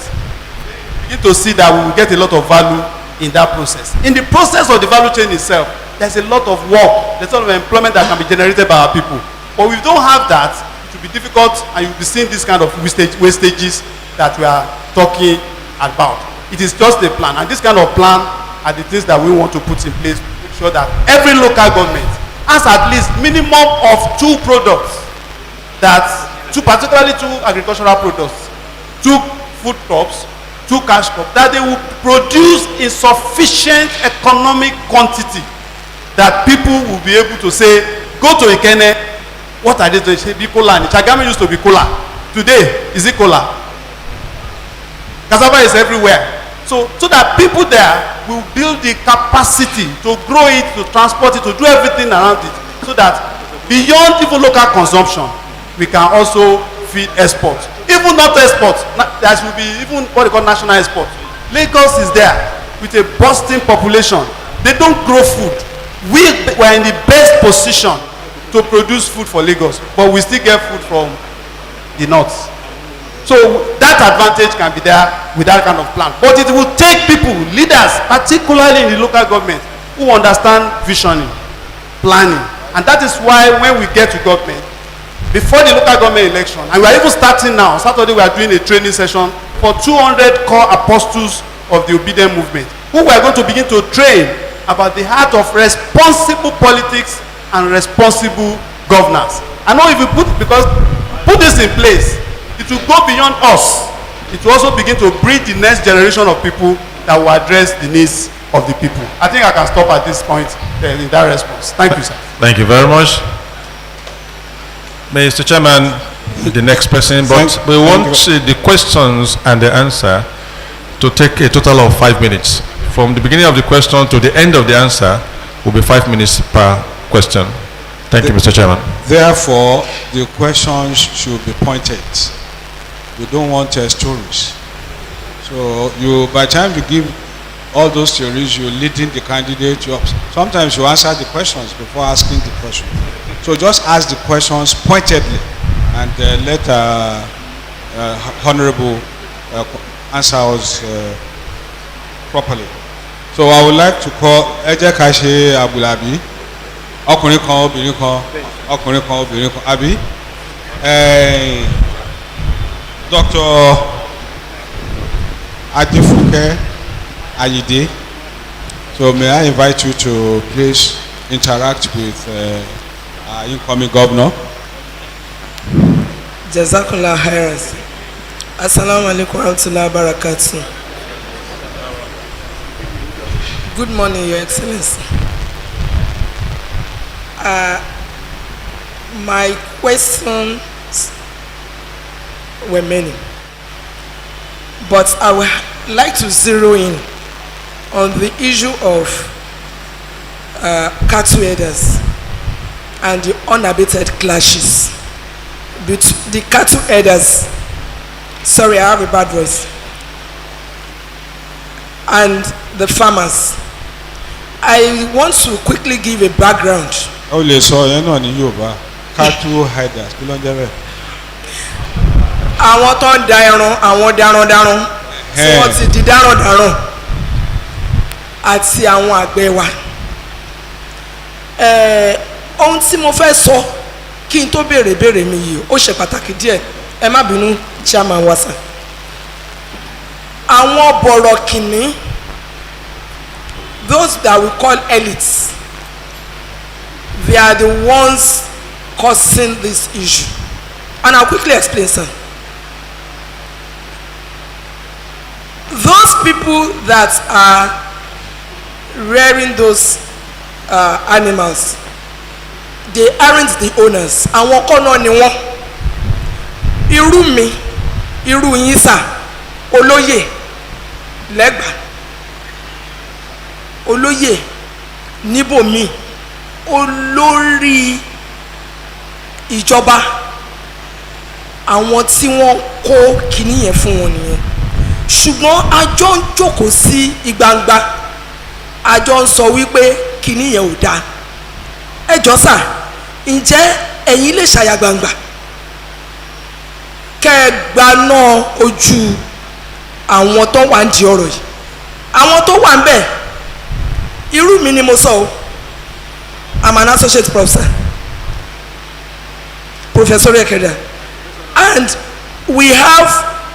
begin to see that we will get a lot of value in that process. In the process of the value chain itself, there's a lot of work, there's a lot of employment that can be generated by our people. But if we don't have that, it will be difficult, and you'll be seeing this kind of wastages that we are talking about. It is just a plan, and this kind of plan are the things that we want to put in place to make sure that every local government has at least minimum of 2 products, particularly 2 agricultural products, 2 food crops, 2 cash crops, that they will produce in sufficient economic quantity that people will be able to say, go to Kehinde, what are they doing? Be cola. Chagami used to be cola. Today, is it cola? Cassava is everywhere. So that people there will build the capacity to grow it, to transport it, to do everything around it, so that beyond even local consumption, we can also feed export. Even not export, there will be even what they call national export. Lagos is there with a bursting population. They don't grow food. We are in the best position to produce food for Lagos, but we still get food from the north. So that advantage can be there with that kind of plan. But it will take people, leaders, particularly in the local government, who understand visioning, planning. And that is why when we get to government, before the local government election, and we are even starting now, Saturday we are doing a training session for 200 core apostles of the obedient movement, who we are going to begin to train about the heart of responsible politics and responsible governance. I know if you put this in place, it will go beyond us. It will also begin to breed the next generation of people that will address the needs of the people. I think I can stop at this point in that response. Thank you, sir. Thank you very much. Mr. Chairman, the next person, but we want the questions and the answer to take a total of 5 minutes. From the beginning of the question to the end of the answer will be 5 minutes per question. Thank you, Mr. Chairman. Therefore, the questions should be pointed. We don't want stories. So by the time you give all those theories, you're leading the candidate up. Sometimes you answer the questions before asking the question. So just ask the questions pointedly, and let Honorable answer us properly. So I would like to call Eje Kashe Abulabi. Ọkùnrin kan, obìnrin kan, ọkùnrin kan, obìnrin kan, àbí? Dr. Adifuke Ayide. So may I invite you to please interact with our incoming governor. Jazakallah khairan. Assalamu alaikum warahmatullahi wabarakatuh. Good morning, Your Excellency. My questions were many, but I would like to zero in on the issue of cattle herders and the unabated clashes between the cattle herders. Sorry, I have a bad voice. And the farmers. I want to quickly give a background. Ó lè sọ yẹn náà ní Yorùbá, cattle herders kí ló ń jẹ́ bẹ́ẹ̀. Àwọn tó ń da ẹran, àwọn darandaran tí wọ́n ti di darandaran àti àwọn àgbẹ̀ wa. Ohun tí mo fẹ́ sọ kí n tó béèrè mi yìí ó ṣe pàtàkì díẹ̀, ẹ má bínú chairman wa sir. Àwọn bọ̀rọ̀ kìnní, those that we call elites, they are the ones causing this issue, and I'll quickly explain, sir. Those people that are rearing those animals, they aren't the owners. Àwọn kan náà ni wọ́n. Irú mi, irú yín sà, olóyè lẹ́gbàá, olóyè níbòmí, olórí ìjọba, àwọn tí wọ́n kó kíní yẹn fún wọn nìyẹn. Ṣùgbọ́n àjọ ń jókòó sí ìgbangba, àjọ ń sọ wípé kíní yẹn ò dáa. Ẹ jọ̀ọ́ sà, ǹjẹ́ ẹ̀yin lè ṣàyà gbangba kẹ́ ẹ gbaná ojú àwọn tó wà ń di ọ̀rọ̀ yìí àwọn tó wà ń bẹ̀ irú mi ni mo sọ o I'm an associate professor professorial cadre and we have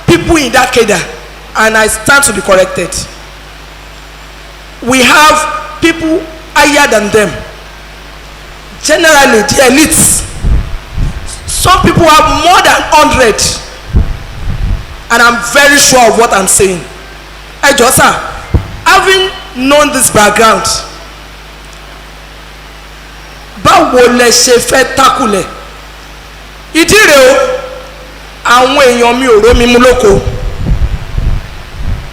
people in that cadre and I stand to be corrected we have people higher than them generally the elites some people have more than 100 and I'm very sure of what I'm saying ẹ jọ̀ọ́ sir having known this background báwo lẹ ṣe fẹ́ takulẹ̀ ìdí rèé o àwọn èèyàn mi ò rómi mú lóko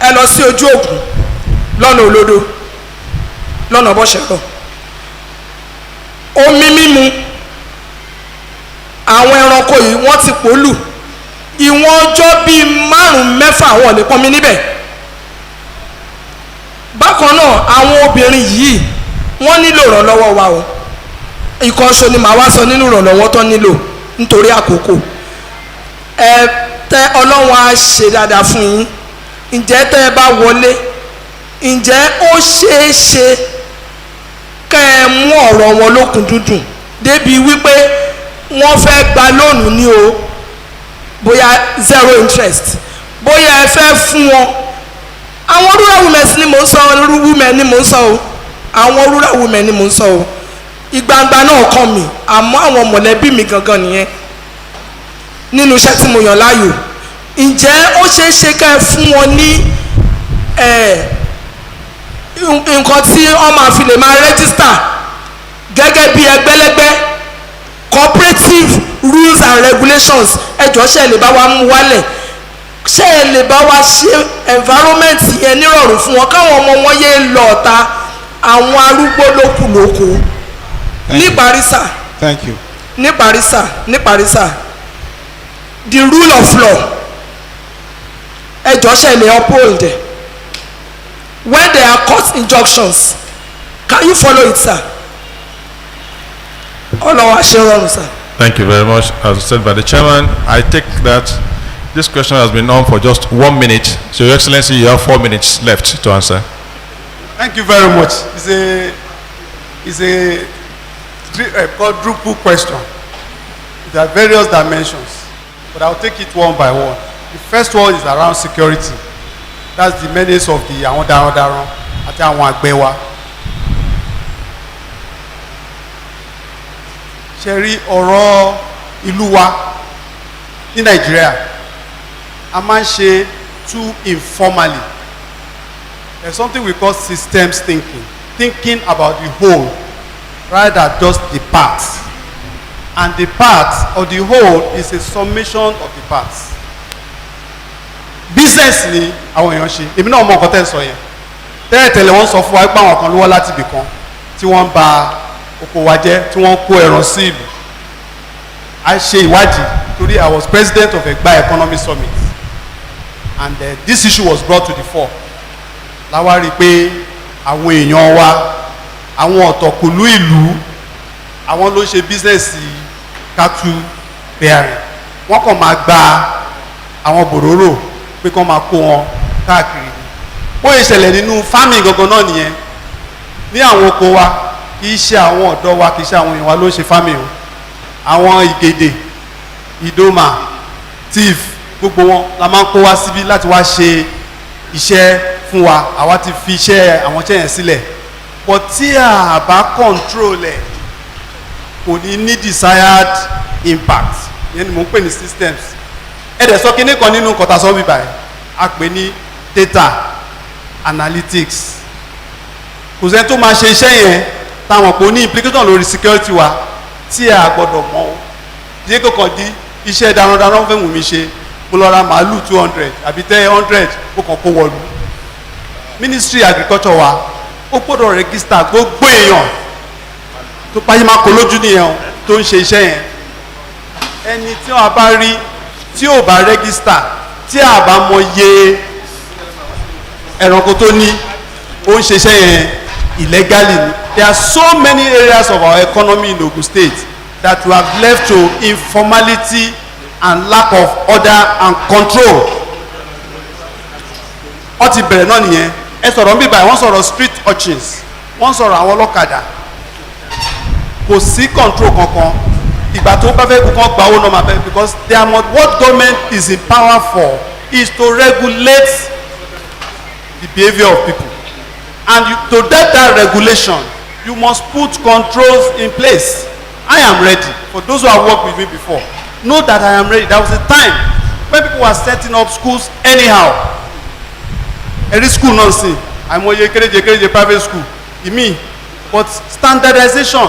ẹ lọ sí ojú Ògùn lọ́nà olódó lọ́nà bọ́ṣẹ̀rọ̀ omi mímu àwọn ẹranko yìí wọ́n ti pòlù ìwọ̀n ọjọ́ bíi 5-6 àwọn lè pọnmi níbẹ̀ bákan náà àwọn obìnrin yìí wọ́n nílò ìrànlọ́wọ́ wa o ìkànṣó ni màá wá sọ nínú ìrànlọ́wọ́ tó nílò nítorí àkókò ẹ tẹ Ọlọ́run á ṣe dáadáa fún yín ǹjẹ́ tẹ́ ẹ bá wọlé ǹjẹ́ ó ṣeé ṣe kẹ́ ẹ mú ọ̀rọ̀ wọn lókun dúdùn débi wípé wọ́n fẹ́ gba lóònù ní o bóyá 0 interest bóyá ẹ fẹ́ fún wọn àwọn rural women ni mò ń sọ women ni mò ń sọ o àwọn rural women ni mò ń sọ o ìgbàǹgbà náà kàn mí àmọ́ àwọn mọ̀lẹ́bí mi gangan nìyẹn nínú iṣẹ́ tí mo yàn láàyò ǹjẹ́ ó ṣeé ṣe ká ẹ fún wọn ní nǹkan tí wọ́n máa fi lè máa rẹ́gísítà gẹ́gẹ́ bí ẹgbẹ́lẹ́gbẹ́ cooperative rules and regulations ẹjọ́ ṣe lè bá wa mú wálẹ̀ ṣe lè bá wa ṣe environment yẹn nírọ̀rùn fún wọn káwọn ọmọ wọn yé lọ ọ̀ta àwọn arúgbó lókùlókù níparí sà Thank you. níparí sà the rule of law ẹjọ́ ṣe lè uphold when there are court injunctions can you follow it sir ọlọ́wọ́ àṣẹ rọrùn sir. Thank you very much. As said by the chairman, I take that this question has been on for just 1 minute. So, Your Excellency, you have 4 minutes left to answer. Thank you very much. It's a quadruple question. There are various dimensions, but I'll take it one by one. The first one is around security. That's the menace of the àwọn darandaran àti àwọn àgbẹ̀ wa. Ṣé rí ọ̀rọ̀ ìlú wa ní Nàìjíríà a máa ń ṣe too informally. There's something we call systems thinking about the whole rather than just the parts. And the parts of the whole is a summation of the parts. Business ni àwọn èèyàn ṣe èmi náà mọ nǹkan tẹ́ ń sọ yẹn tẹ́lẹ̀tẹ́lẹ̀ wọ́n sọ fún wa pé àwọn kan ló wá láti ibì kan tí wọ́n ń ba oko wa jẹ́ tí wọ́n kó ẹran sí ìlú. a ṣe ìwádìí torí I was president of Egba Economic Summit and this issue was brought to the fore. láwa rí i pé àwọn èèyàn wa àwọn ọ̀tọ̀kùlú ìlú àwọn ló ń ṣe bísínẹ́sì cattle bearing wọ́n kàn máa gba àwọn bòróró pé kàn máa kó wọn káàkiri ó yẹ ṣẹlẹ̀ nínú farming gangan náà nìyẹn ní àwọn oko wa kì í ṣe àwọn ọ̀dọ́ wa kì í ṣe àwọn èèyàn wa ló ń ṣe farming o àwọn ìgèdè ìdòmà tíf gbogbo wọn la máa ń kó wá síbí láti wá ṣe iṣẹ́ fún wa àwa ti fi iṣẹ́ àwọn iṣẹ́ yẹn sílẹ̀ but tí a bá control ẹ̀ kò ní desired impact yẹn ni mò ń pè ní systems ẹ̀dẹ̀ sọ kíní kan nínú kọta sọ bíbá ẹ̀ a pè ní data analytics kò sẹ́ni tó máa ṣe iṣẹ́ yẹn táwọn kò ní implication lórí security wa tí a gbọ́dọ̀ mọ̀ o díẹ̀ kọ̀ọ̀kan di iṣẹ́ darandaran fẹ́ wù mí ṣe mo lọ ra màálù 200 àbí 100 ó kàn kó wọlú ministry agriculture wa ó gbọ́dọ̀ register gbogbo èèyàn tó páyé máa kó lójú nìyẹn tó ń ṣe iṣẹ́ yẹn ẹni tí wọ́n bá rí tí ò bá register tí a bá mọ iye ẹranko tó ní ó ń ṣe iṣẹ́ yẹn illegally ni. There are so many areas of our economy in Ogun State that we have left to informality and lack of order and control. wọ́n ti bẹ̀rẹ̀ náà nìyẹn ẹ sọ̀rọ̀ ń bí báyìí wọ́n sọ̀rọ̀ street urchins wọ́n sọ̀rọ̀ àwọn ọlọ́kadà kò sí control kankan ìgbà tó bá fẹ́ kó kàn gba owó náà máa bẹ because they are what government is in power for is to regulate the behaviour of people and to get that regulation you must put controls in place. I am ready for those who have worked with me before know that I am ready. There was a time when people were setting up schools anyhow every school náà sìn àìmọye kéréje private school ìmí but standardization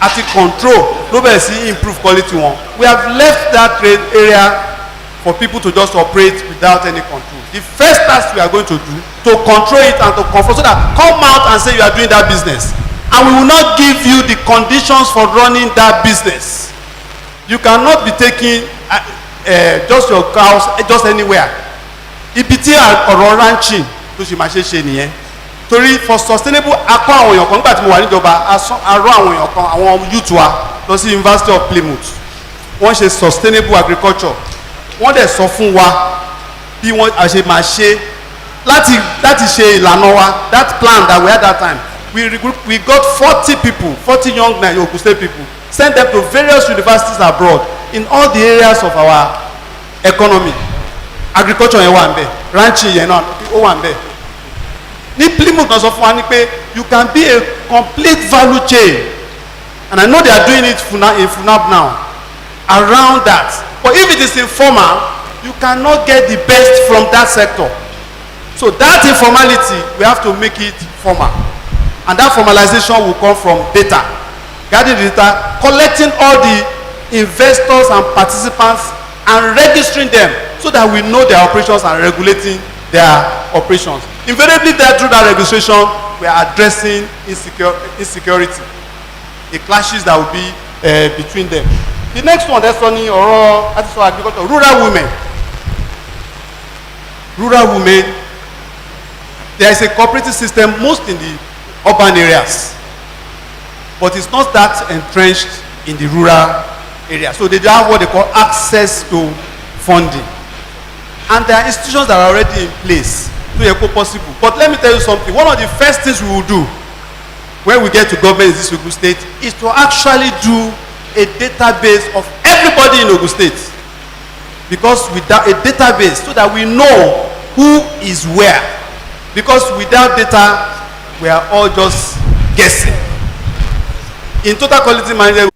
àti control ló bẹ̀rẹ̀ sí improve quality wọn. We have left that trade area for people to just operate without any control. The first task we are going to do to control it and to confront so that come out and say you are doing that business and we will not give you the conditions for running that business. You cannot be taking just your cows just anywhere. Ibi tí ọ̀rọ̀ ranching tó ṣe máa ṣe nìyẹn torí for sustainable akọ àwọn èèyàn kan nígbà tí mo wà níjọba arọ àwọn èèyàn kan àwọn youth wa lọ sí University of Plymouth wọ́n ṣe sustainable agriculture wọ́n dẹ̀ sọ fún wa bí wọ́n ṣe máa ṣe láti ṣe ìlànà wa that plan that we had that time we got 40 people 40 young Ogun State people sent them to various universities abroad in all the areas of our economy agriculture yẹn wà ń bẹ̀ ranching yẹn náà ó wà ń bẹ̀ ní Plymouth náà sọ fún wa ni pé you can be a complete value chain and I know they are doing it in Funab now around that but if it is informal you cannot get the best from that sector so that informality we have to make it formal and that formalization will come from data gathering the data collecting all the investors and participants and registering them so that we know their operations and regulating their operations. Invariably through that registration we are addressing insecurity the clashes that will be between them. The next one that's running ọ̀rọ̀ artisanal agriculture rural women there is a cooperative system most in the urban areas but it's not that entrenched in the rural areas so they don't have what they call access to funding and there are institutions that are already in place to make it possible but let me tell you something one of the first things we will do when we get to government in this Ogun State is to actually do a database of everybody in Ogun State because without a database so that we know who is where because without data we are all just guessing in total quality management.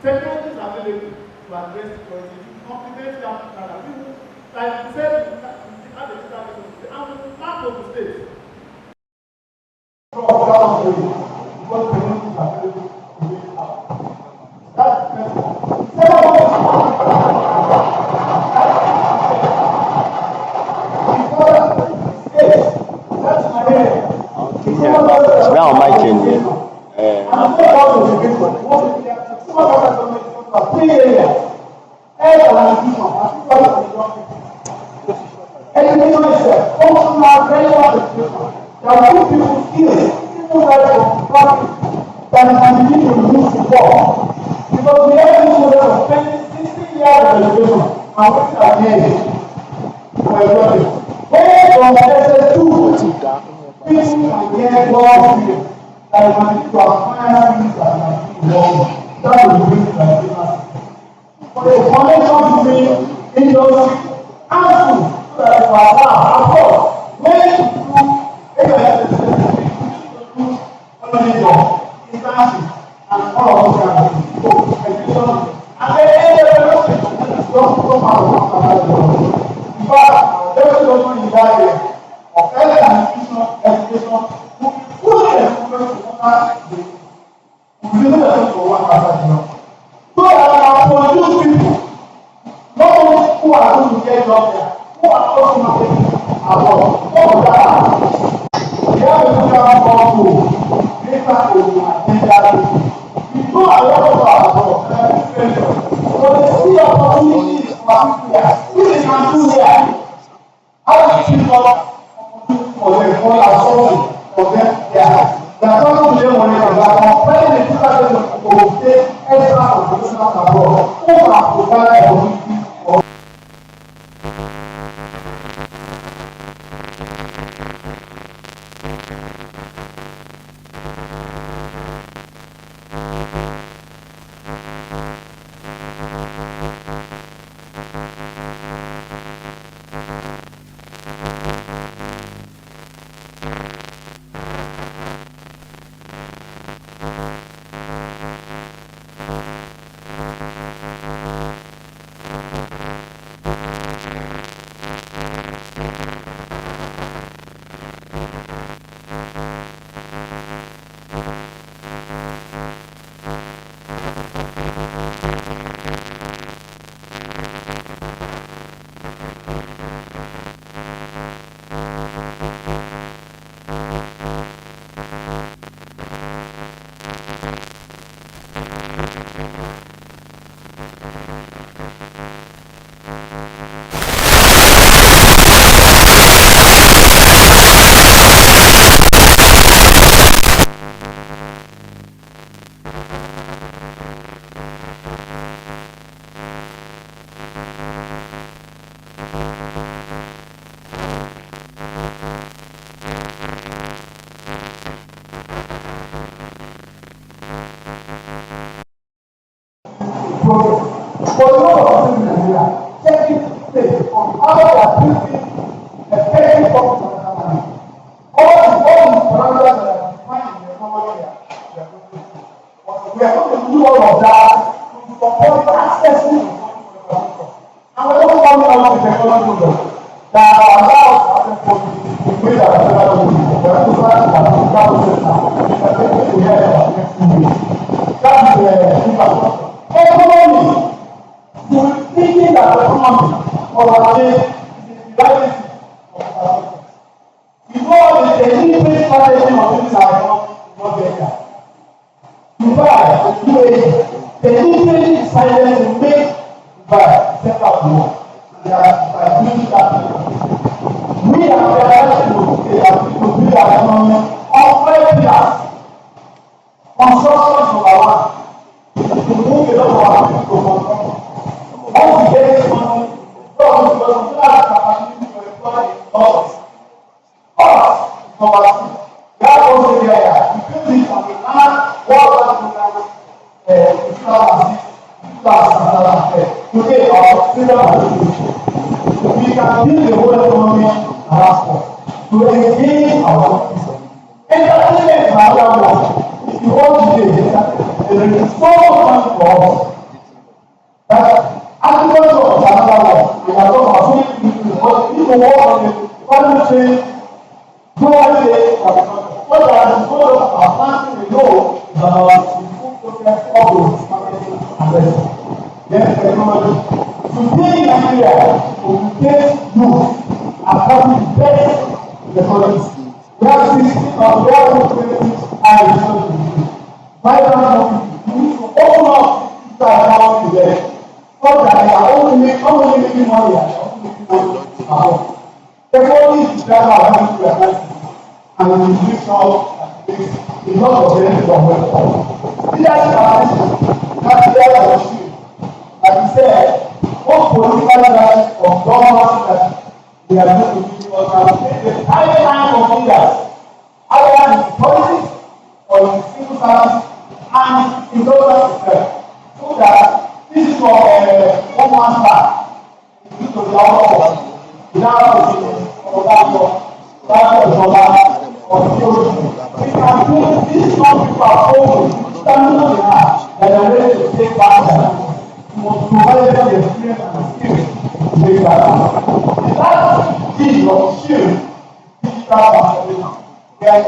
technologies available to address security, to complement that standard. People, like you said, we have a digital state, and we map of the state. Now my change. Education is a functional, relevant education that will give people skills, people that are practice, that can be to use before. Because we have people that are spending 60 years of education and working at the end for a project. When from SS2, people can get more skills that can be to acquire skills that can be involved. That will bring the education. For the connection between industry and school, so that you are now, of course, when you do internship and all of those kinds of things, education, and then education don't come out of one. In fact, education in that area of health and education will be fully encouraged to honor the utilization for one person. So that I can produce people, not only who are going to get jobs there, who are also making abroad. What was that? We have a program called Greater Ogun and Kehinde. We know a lot of our abroad, but they see opportunities for people here. If they can do here, how do you think of opportunities for them, for their sources, for them here? They are talking to them on it, they are comparing the people that will take extra professionals abroad, who are providing opportunities for For a lot of people in Nigeria, checking state on how they are building effective public transportation. All these parameters that are defined in the economy here, we are going to do all of that to support accessing the public transport. And we're also coming out with technology that allows access to create a better way. We're going to start with a process now. We're going to hear about next 2 weeks. That is the infrastructure. Economy. You will thinking that the economy of our day is the reality of our country. You know the deliberate strategy of this our economy is not there. Dubai, UAE, deliberately decided to make Dubai set up the world. They are doing that. We are realized to build our economy on 5 pillars. Construction number 1. To move a lot of our people to construction. Once we get this money, because we have capacity to employ in office. Us is number 2. We have also the area. We build this on the land, World Bank program, 2006, 2010. Today, our federal administration, we can build the whole economy around sport to engage our people. Entertainment is another one. If you want to do it, there is so much money for us. marketing and rest. Then technology. Today in Nigeria, we take youth and copy the best technologies. We have 16 or we have 20 high education. Vibrant we need to open up to account to them. So that they are only making money and also making money at home. Technology is that our hands to their and we make sure that it's a lot of benefit from well. Leadership that's there for the shield. Like you said, what political leadership of government that we are going to give us now take the time of leaders, either in politics or in civil service and in government itself, so that this is for one man's back. Due to the outcome, without position, or that of we can do these young people are old, standing on the heart, that are ready to take back their life. We must provide them the experience and the skills to make that happen. The last thing of shield is digital transformation. We are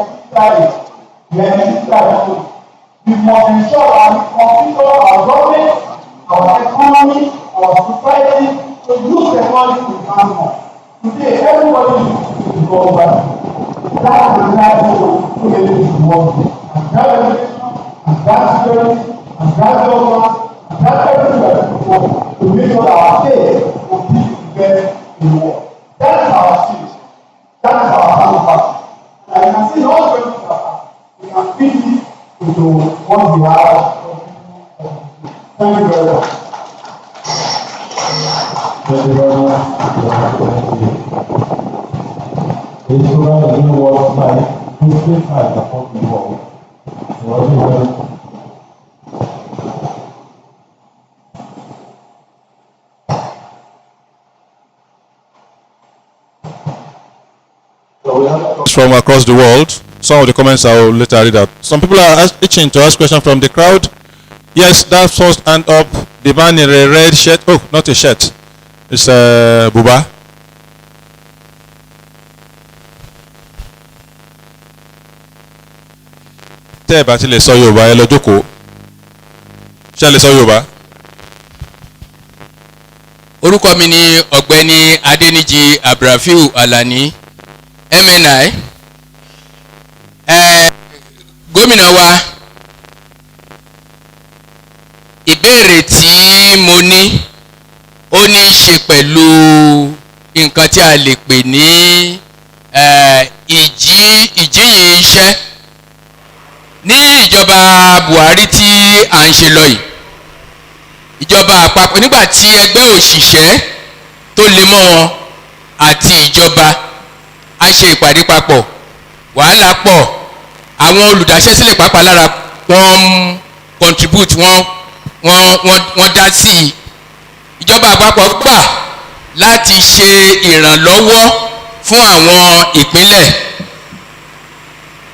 digital. We must ensure that we configure our government, our economy, our society to use technology to transform. Today, everybody needs to go over. That is the right way to make this work. And that education, and that security, and that government, and that everything that we want to make sure that our state will be the best in the world. That is our shield. That is our family party. And you can see all the way we can fit it into what we have. Thank you very much. Thank you very much. It's a new world side, different side of the world. From across the world, some of the comments I will later read out. Some people are itching to ask questions from the crowd. Yes, that first hand up, the man in a red shirt. Oh, not a shirt. It's Buba. Tẹ́ ẹ bá ti lè sọ Yorùbá ẹ lọ jókòó. Ṣé ẹ lè sọ Yorùbá? Orúkọ mi ni Ọ̀gbẹ́ni Adéníjì Abrafiu Alani MNI. Gómìnà wa, ìbéèrè tí mo ní ó ní í ṣe pẹ̀lú nǹkan tí a lè pè ní ìjíhìn iṣẹ́ ní ìjọba Buhari tí à ń ṣe lọ yìí. Ìjọba àpapọ̀ nígbà tí ẹgbẹ́ òṣìṣẹ́ tó lè mọ́ wọn àti ìjọba a ṣe ìpàdé papọ̀, wàhálà pọ̀, àwọn olùdáṣẹ́sílẹ̀ pàápàá lára wọ́n contribute wọ́n dá sí i. Ìjọba àpapọ̀ gbà láti ṣe ìrànlọ́wọ́ fún àwọn ìpínlẹ̀.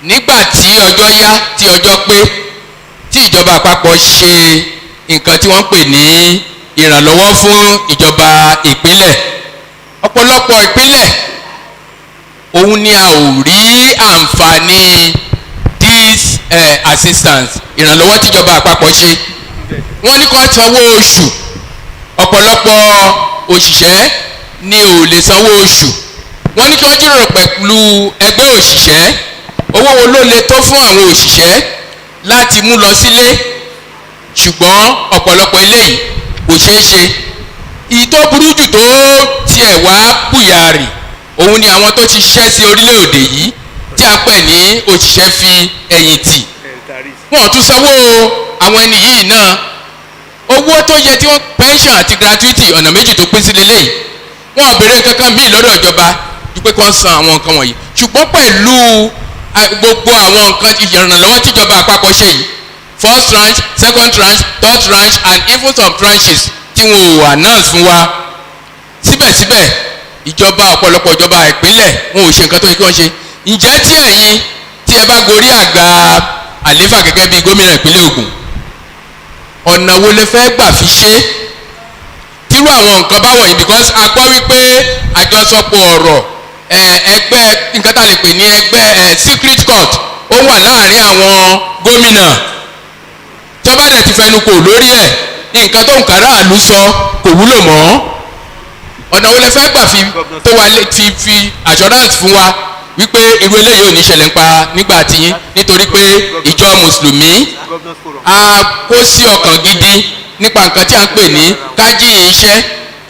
Nígbà tí ọjọ́ yá tí ọjọ́ pé tí ìjọba àpapọ̀ ṣe nǹkan tí wọ́n pè ní ìrànlọ́wọ́ fún ìjọba ìpínlẹ̀, ọ̀pọ̀lọpọ̀ ìpínlẹ̀ òun ni a ò rí àǹfààní this assistance ìrànlọ́wọ́ tíjọba àpapọ̀ ṣe. Wọ́n ní kó sanwó oṣù, ọ̀pọ̀lọpọ̀ òṣìṣẹ́ ni ò lè sanwó oṣù. Wọ́n ní kí wọ́n jíròrò pẹ̀lú ẹgbẹ́ òṣìṣẹ́ owó wo ló lè tó fún àwọn òṣìṣẹ́ láti mú lọ sílé, ṣùgbọ́n ọ̀pọ̀lọpọ̀ eléyìí kò ṣeé ṣe. Ìyí tó burú jù tó tiẹ̀ wá bùyàrì òun ni àwọn tó ti ṣiṣẹ́ sí orílẹ̀-èdè yìí tí a pè ní òṣìṣẹ́ fi ẹ̀yìn tì. Wọ́n tún sanwó àwọn ẹni yìí náà. Owó tó yẹ tí wọ́n pension àti gratuity ọ̀nà méjì tó pín sí lélẹ́yìí. Wọ́n béèrè kankan míì lọ́dọ̀ ìjọba ju pé kí wọ́n san àwọn nǹkan wọ̀nyí. Ṣùgbọ́n pẹ̀lú gbogbo àwọn nǹkan ìrànlọ́wọ́ tíjọba àpapọ̀ ṣe yìí, first tranche, second tranche, third tranche and even some tranches tí wọn ò announce fún wa. Síbẹ̀síbẹ̀ ìjọba ọ̀pọ̀lọpọ̀ ìjọba ìpínlẹ̀ wọn ò ṣe nǹkan tó yẹ kí wọ́n ṣe. Ǹjẹ́ tí ẹ̀yin tí ẹ bá gorí àga àlééfà gẹ́gẹ́ bí gómìnà ìpínlẹ̀ Ògùn, ọ̀nà wo lẹ fẹ́ gbà fi ṣe tírú àwọn nǹkan bá wọ̀nyí? Because a gbọ́ wípé àjọsọpọ̀ ọ̀rọ̀ ẹgbẹ́ nǹkan tá a lè pè ní ẹgbẹ́ secret court ó wà láàrin àwọn gómìnà tí wọ́n bá dẹ̀ ti fẹnu kò lórí ẹ̀ nǹkan tó ń kára àlù sọ kò wúlò mọ́ ọ̀nà wo lẹ fẹ́ gbà fi tó wa fi assurance fún wa wípé irú eléyìí ò ní ṣẹlẹ̀ nígbà tí nítorí pé ìjọ mùsùlùmí a kó sí ọkàn gidi nípa nǹkan tí a ń pè ní kájíyìn iṣẹ́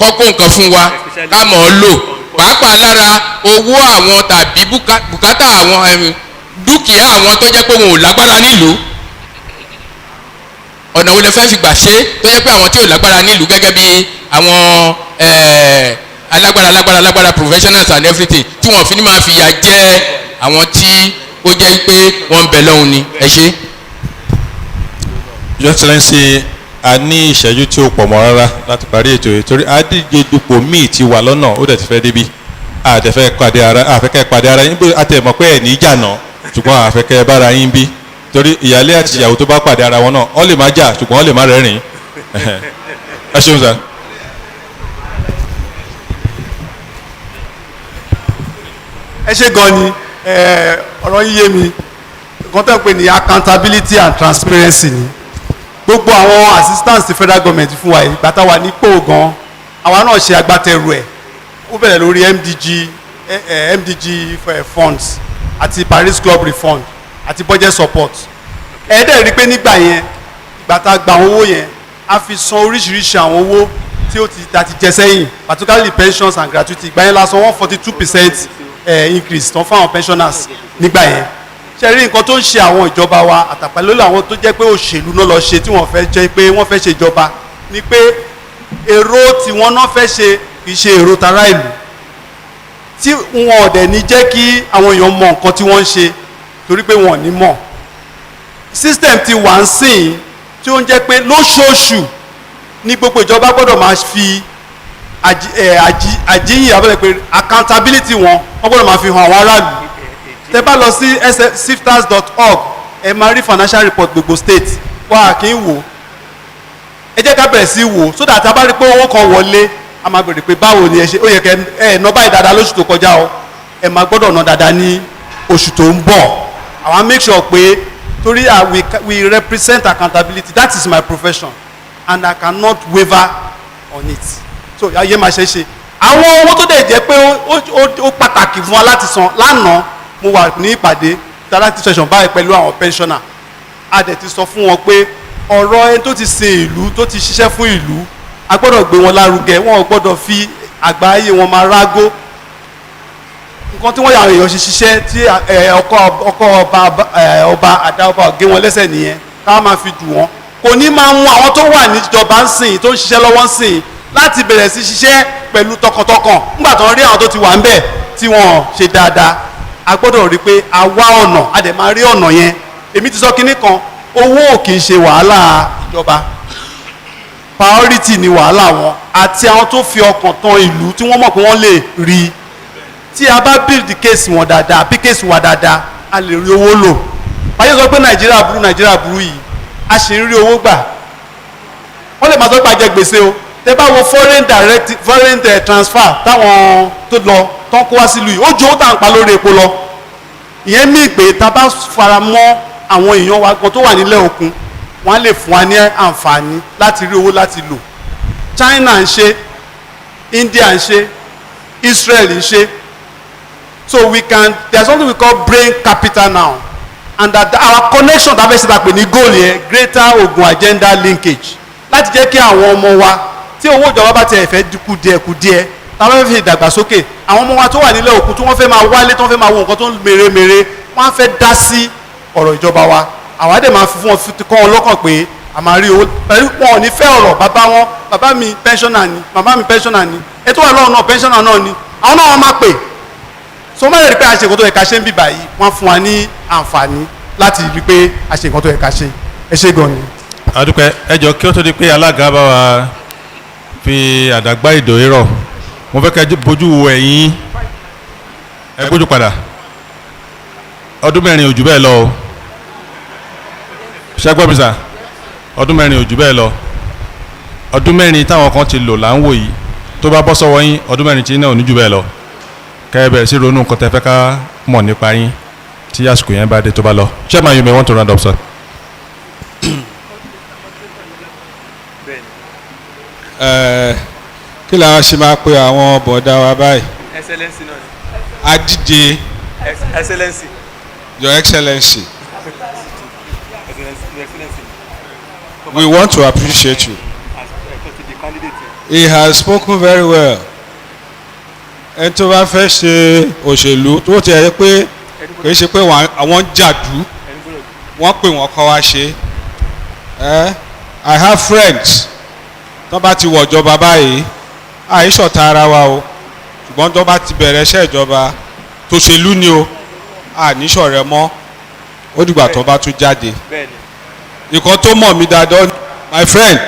kọ́kọ́ nǹkan fún wa ká mọ̀ ọ́ lò pàápàá lára owó àwọn tàbí bùkátà àwọn dúkìá àwọn tó jẹ́ pé wọn ò lágbára nílùú ọ̀nà wo lẹ fẹ́ fi gbà ṣe tó jẹ́ pé àwọn tí ò lágbára nílùú gẹ́gẹ́ bí àwọn alágbára professionals and everything tí wọ́n fi ní máa fìyà jẹ àwọn tí ó jẹ́ pé wọ́n ń bẹ lọ́hùn ni ẹ ṣe. Your Excellency a ní ìṣẹ́jú tí ó pọ̀ mọ́ rárá láti parí ètò yìí torí adíje dupò míì ti wà lọ́nà ó dẹ̀ ti fẹ́ débi àfẹ́kẹ́ pàdé ara yín bí àtẹ̀mọ́ pé ẹ̀ ní ìjànà ṣùgbọ́n àfẹ́kẹ́ bára yín bí torí ìyálé àti ìyàwó tó bá pàdé ara wọn náà wọ́n lè má jà ṣùgbọ́n wọ́n lè má rẹ́rìn-ín ẹ ṣeun sá. ẹ ṣe gan ni ọ̀rọ̀ yín yé mi nǹkan tó ń pè ní accountability and transparency ni gbogbo àwọn assistance ti federal government fún wa ìgbà tá a wà nípò gan àwa náà ṣe agbátẹrù ẹ̀ ó bẹ̀rẹ̀ lórí MDG funds àti Paris Club refund àti budget support ẹ̀ẹ́dẹ̀ rí pé nígbà yẹn ìgbà tá a gba àwọn owó yẹn a fi san oríṣiríṣi àwọn owó tí ó ti jẹ sẹ́yìn particularly pensions and gratuity ìgbà yẹn la san 142% increase tán fún àwọn pensioners nígbà yẹn ṣe rí nǹkan tó ń ṣe àwọn ìjọba wa àtàpàlẹ́ àwọn tó jẹ́ pé òṣèlú náà lọ ṣe tí wọ́n fẹ́ jẹ́ pé wọ́n fẹ́ ṣe ìjọba ni pé èrò tí wọ́n náà fẹ́ ṣe kì í ṣe èrò tara ìlú tí wọn ò dẹ̀ ní jẹ́ kí àwọn èèyàn mọ nǹkan tí wọ́n ń ṣe torí pé wọn ò ní mọ̀ system ti wà ń sìn tí ó ń jẹ́ pé lóṣooṣù ní gbogbo ìjọba gbọ́dọ̀ máa fi àjíyìn abẹ́rẹ́ pé accountability wọn gbọ́dọ̀ máa fi hàn àwọn aráàlú tẹ́ bá lọ sí sifters.org ẹ máa rí financial report gbogbo state wá kí n wò ẹ jẹ́ ká bẹ̀rẹ̀ sí wò so that a bá rí pé owó kan wọlé a máa bèrè pé báwo ni ẹ ṣe ó yẹ kẹ ẹ ná báyìí dáadáa lóṣù tó kọjá o ẹ máa gbọ́dọ̀ ná dáadáa ní oṣù tó ń bọ̀ àwa make sure pé torí we represent accountability that is my profession and I cannot waver on it so ayé máa ṣe é ṣe àwọn owó tó dẹ̀ jẹ́ pé ó pàtàkì fún wa láti san lánàá mo wà ní ìpàdé interactive session báyìí pẹ̀lú àwọn pensioner a dẹ̀ ti sọ fún wọn pé ọ̀rọ̀ ẹni tó ti sin ìlú tó ti ṣiṣẹ́ fún ìlú a gbọ́dọ̀ gbé wọn lárugẹ wọn ò gbọ́dọ̀ fi àgbáyé wọn máa rágó nǹkan tí wọ́n yà èèyàn ṣe ṣiṣẹ́ tí ọkọ̀ ọba àdá ọba gé wọn lẹ́sẹ̀ nìyẹn ká máa fi dù wọ́n kò ní máa mú àwọn tó wà níjọba ń sìn tó ń ṣiṣẹ́ lọ́wọ́ ń sìn láti bẹ̀rẹ̀ sí ṣiṣẹ́ pẹ̀lú tọkàntọkàn nígbà tó ń rí àwọn tó ti wà ń bẹ̀ tí wọ́n ṣe dáadáa a gbọ́dọ̀ rí i pé a wá ọ̀nà a dẹ̀ máa rí ọ̀nà yẹn èmi ti sọ kinní kan owó kì í ṣe wàhálà ìjọba priority ni wàhálà wọn àti àwọn tó fi ọkàn tán ìlú tí wọ́n mọ̀ pé wọ́n lè rí tí a bá build case wọn dáadáa bí case wa dáadáa a lè rí owó lò báyìí sọ pé nàìjíríà burú yìí a sì ń rí owó gbà wọ́n lè máa sọ pé a jẹ gbèsè o tẹ bá wo foreign transfer táwọn tó lọ tán kó wá sílùú yìí ó ju owó tá à ń pa lórí epo lọ ìyẹn mí pé tá a bá fara mọ́ àwọn èèyàn wa gan tó wà nílẹ̀ òkun wọ́n á lè fún wa ní àǹfààní láti rí owó láti lò China ń ṣe India ń ṣe Israel ń ṣe so there's something we call brain capital now and that our connection tàbí ṣe tàpé ní goal yẹn greater Ogun agenda linkage láti jẹ́ kí àwọn ọmọ wa tí owó ìjọba bá tiẹ̀ fẹ́ kù díẹ̀ táwọn fẹ́ fi ìdàgbàsókè àwọn ọmọ wa tó wà nílẹ̀ òkun tí wọ́n fẹ́ máa wálé tí wọ́n fẹ́ máa wo nǹkan tó ń mèremère wọ́n á fẹ́ dá sí ọ̀rọ̀ ìjọba wa àwa dẹ̀ máa fi fún wọn fi kọ́ wọn lọ́kàn pé a máa rí owó pẹ̀lú wọn ò ní fẹ́ ọ̀rọ̀ bàbá mi pensioner ni màmá mi pensioner ni ètò wà lọ́wọ́ náà pensioner náà ni àwọn náà wọ́n máa pè so wọ́n lè rí pé a ṣe nǹkan tó yẹ ká ṣe ń bì báyìí wọ́n fún wa ní àǹfààní láti rí pé a ṣe nǹkan tó yẹ ká ṣe ẹ ṣe gan ni. adúpẹ́ ẹ jọ kí ó tó di pé alága bá wa fi àdàgbà ìdòwé rọ̀ mo fẹ́ kẹ́ bójú wo ẹ̀yìn ẹ gbójú padà ọdún mẹ́rin ò jù bẹ́ẹ̀ lọ o ṣẹ́gbọ́n mi sà ọdún mẹ́rin ò jù bẹ́ẹ̀ lọ ọdún mẹ́rin táwọn kan ti lò là ń wò yìí tó bá bọ́ sọ́wọ́ yín ọdún mẹ́rin tí náà ò ní jù bẹ́ẹ̀ lọ kẹ́ ẹ bẹ̀rẹ̀ sí ronú nǹkan tẹ́ fẹ́ ká mọ̀ nípa yín tí àsìkò yẹn bá dé tó bá lọ Chairman, you may want to round up, sir. kí la ṣe máa pe àwọn bọ̀dá wa báyìí. Excellency náà ni. Adíje. Excellency. Your Excellency. Excellency. We want to appreciate you. He has spoken very well. Ẹni tó bá fẹ́ ṣe òṣèlú tó ti ẹ̀ pé kì í ṣe pé àwọn jàdú wọ́n pè wọ́n kọ́ wá ṣe. I have friends tó bá ti wọ̀ ìjọba báyìí àìṣọ̀tá ara wa o ṣùgbọ́n tó bá ti bẹ̀rẹ̀ iṣẹ́ ìjọba tòṣèlú ni o àníṣọ̀rẹ́ mọ́ ó dìgbà tó bá tún jáde. Nǹkan tó mọ̀ mí dáadáa my friend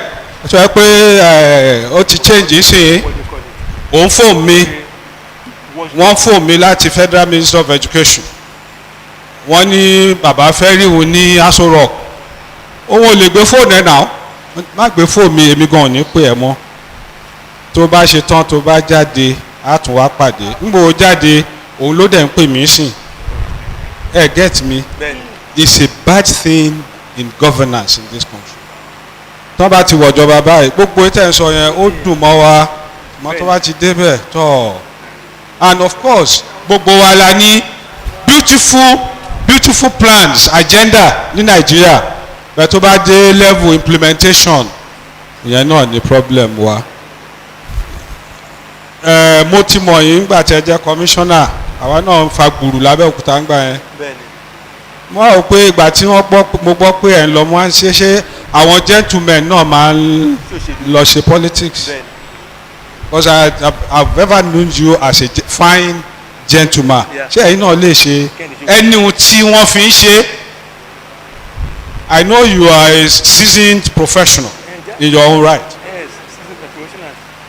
sọ pé ó ti change sí òun fóònù mi wọ́n fóònù mi láti Federal Ministry of Education wọ́n ní bàbá fẹ́ rí òun ní Aso Rock òun ò lè gbé fóònù ẹ̀ náà má gbé fóònù mi èmi gan ò ní pè ẹ́ mọ́ tó bá ṣe tán tó bá jáde á tún wá pàdé nígbà ó jáde òun ló dẹ̀ ń pè mí sìn ẹ get me it's a bad thing in governance in this country tó bá ti wọ̀jọba báyìí gbogbo ètò ẹ̀ sọ yẹn ó dùn mọ́ wa mọ́ tó bá ti débẹ̀ tọ́ and of course gbogbo wa la ní beautiful plans agenda ní Nàìjíríà bẹ́ẹ̀ tó bá dé level implementation ìyẹn náà ní problem wa. Mo ti mọ̀ yín nígbà tí ẹ jẹ́ commissioner àwa náà ń fa gbùrù lábẹ́òkúta ń gbà yẹn. Mo rò pé ìgbà tí mo gbọ́ pé ẹ̀ ń lọ mọ́ ṣe àwọn gentlemen náà máa ń lọ ṣe politics. Because I've ever known you as a fine gentleman. Ṣé ẹ̀yin náà lè ṣe ẹni tí wọ́n fi ń ṣe? I know you are a seasoned professional in your own right.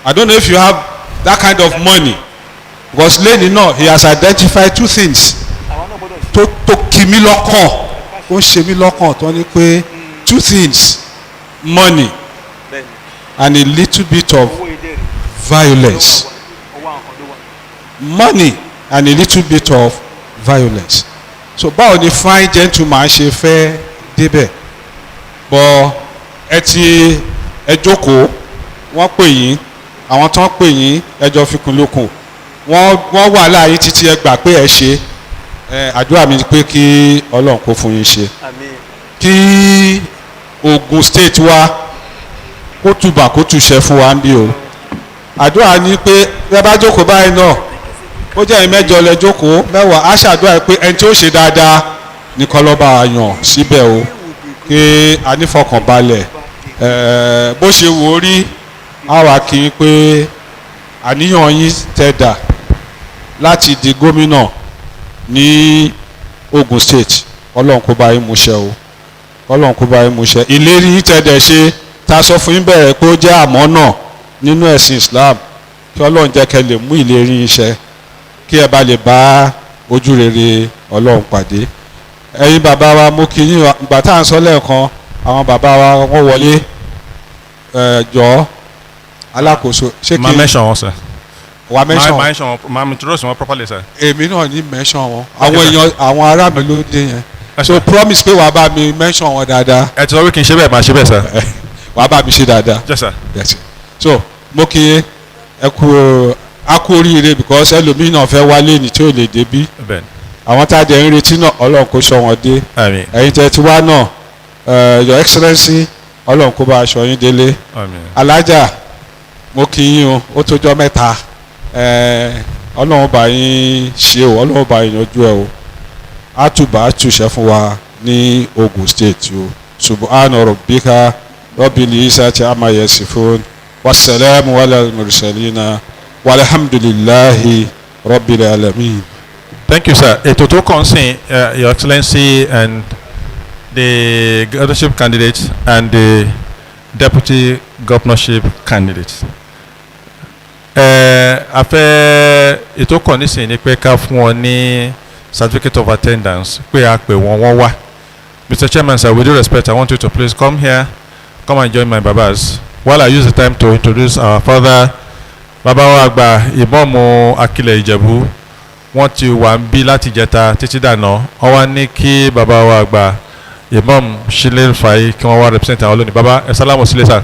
I don't know if you have that kind of money because lẹ́yìn náà he has identified two things tó kì mí lọ́kàn ó ń ṣe mí lọ́kàn tó ní pé two things money and a little bit of violence money and a little bit of violence so báwo ni fine gentleman ṣe fẹ́ débẹ̀ bọ́ ẹ jókòó wọ́n pè yín àwọn tó ń pè yín ẹjọ́ fikùn lókun wọ́n wà láàyè títí ẹ gbà pé ẹ ṣe àdúrà mi ni pé kí Ọlọ́run kó fún yín ṣe kí Ogun State wa kó tùbà kó tùṣẹ́ fún wa ń bí o àdúrà ni pé ẹ bá jókòó báyìí náà ó jẹ́ ìmẹ́jọ lẹ jókòó mẹ́wàá á ṣàdúrà pé ẹni tí ó ṣe dáadáa ní kọ́lọ́ba yàn síbẹ̀ o kí a nífọkànbalẹ̀ bó ṣe wò ó rí a wà kí n pé àníyàn yín tẹ̀dà láti di gómìnà ní Ogun State Ọlọ́run kó bá yín múṣẹ o Ọlọ́run kó bá yín múṣẹ ìlérí yín tẹ̀dẹ̀ ṣe ta sọ fún yín bẹ̀rẹ̀ pé ó jẹ́ àmọ́nà nínú ẹ̀sìn Islam kí Ọlọ́run jẹ́ kẹ́ lè mú ìlérí yín ṣẹ kí ẹ bá lè bá ojú rere Ọlọ́run pàdé ẹ̀yin bàbá wa mo kí yín ìgbà tá à ń sọ lẹ́ẹ̀kan àwọn bàbá wa wọ́n wọlé jọ̀ọ́ alákòóso ṣé kí. máa mention wọn sir. wà mention wọn. máa introduce wọn properly sir. èmi náà ní mention wọn àwọn èèyàn àwọn ará mi ló dé yẹn so promise pé wàá bá mi mention wọn dáadáa. ẹ ti sọ wí kí n ṣe bẹ́ẹ̀ máa ṣe bẹ́ẹ̀ sir. wàá bá mi ṣe dáadáa. yes sir. yes so mo kí ẹ kú oríire because ẹlòmíín náà fẹ́ wálé ní tí ò lè débí. àwọn tá a jẹ́ ń retí náà Ọlọ́run kó sọ wọn dé. ẹ̀yin tẹ́ ti wá náà your excellency Ọlọ́run kó bá aṣọ yín délé. alájà mo kí yín o ó tójọ́ mẹ́ta Ọlọ́run bá yín ṣe o Ọlọ́run bá yín yanjú ẹ o àtúbà àtúnṣe fún wa ní Ogun State o subhana rabbika rabbil izzati amma yasifun wassalamu ala al-mursalina walhamdulillahi rabbil alamin. Thank you sir. Ètò tó kàn sí your excellency and the governorship candidate and the deputy governorship candidate. Afẹ́ ètò kan nísìnyí ni pé ká fún wọn ní certificate of attendance pé a pè wọ́n wá. Mr. Chairman sir, with due respect I want you to please come here, come and join my babas while I use the time to introduce our father bàbá wa àgbà Ìmáàmù Akilẹ̀ Ìjẹ̀bú. Wọ́n ti wà ń bí láti jẹta títí dànà wọ́n wá ní kí bàbá wa àgbà Imam Shilil Fai kí wọ́n wá represent àwọn lónìí bàbá ẹ sálámù sílẹ̀ sá.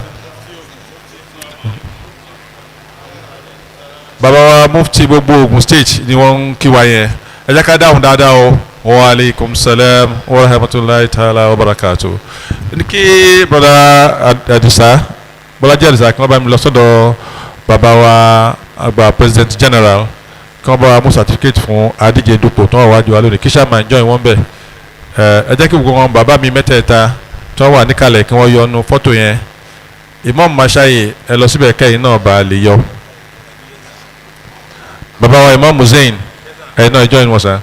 bàbá wa mufti gbogbo Ogun State ni wọ́n ń kí wa yẹn ẹ jẹ́ ká dáhùn dáadáa o wa aleykum salam wa rahmatulahi ta'ala wa barakatu. ní kí broda Adisa bọ́lájí Adisa kí wọ́n bá mi lọ sọ́dọ̀ bàbá wa àgbà president general kí wọ́n bá wa mú certificate fún adíje dupò tó wà wájú wa lónìí kí sàmà ń join wọ́n bẹ̀ ẹ jẹ́ kí gbogbo wọn bàbá mi mẹ́tẹ̀ẹ̀ta tí wọ́n wà níkàlẹ̀ kí wọ́n yọnu fọ́tò yẹn Imam Mashayi ẹ lọ síbẹ̀ kẹ́yìn náà bá a lè yọ bàbá wa Imam Hussein ẹ náà join wọn sá.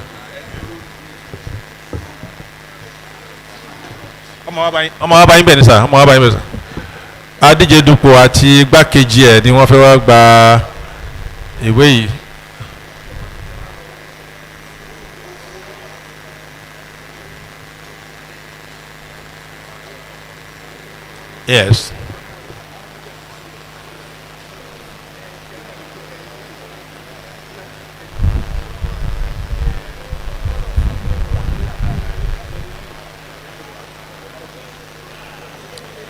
ọmọ wa bá yín bẹ̀ ní sá ọmọ wa bá yín bẹ̀ sá adíje dupò àti igbákejì ẹ̀ ni wọ́n fẹ́ wá gba ìwé yìí. Yes.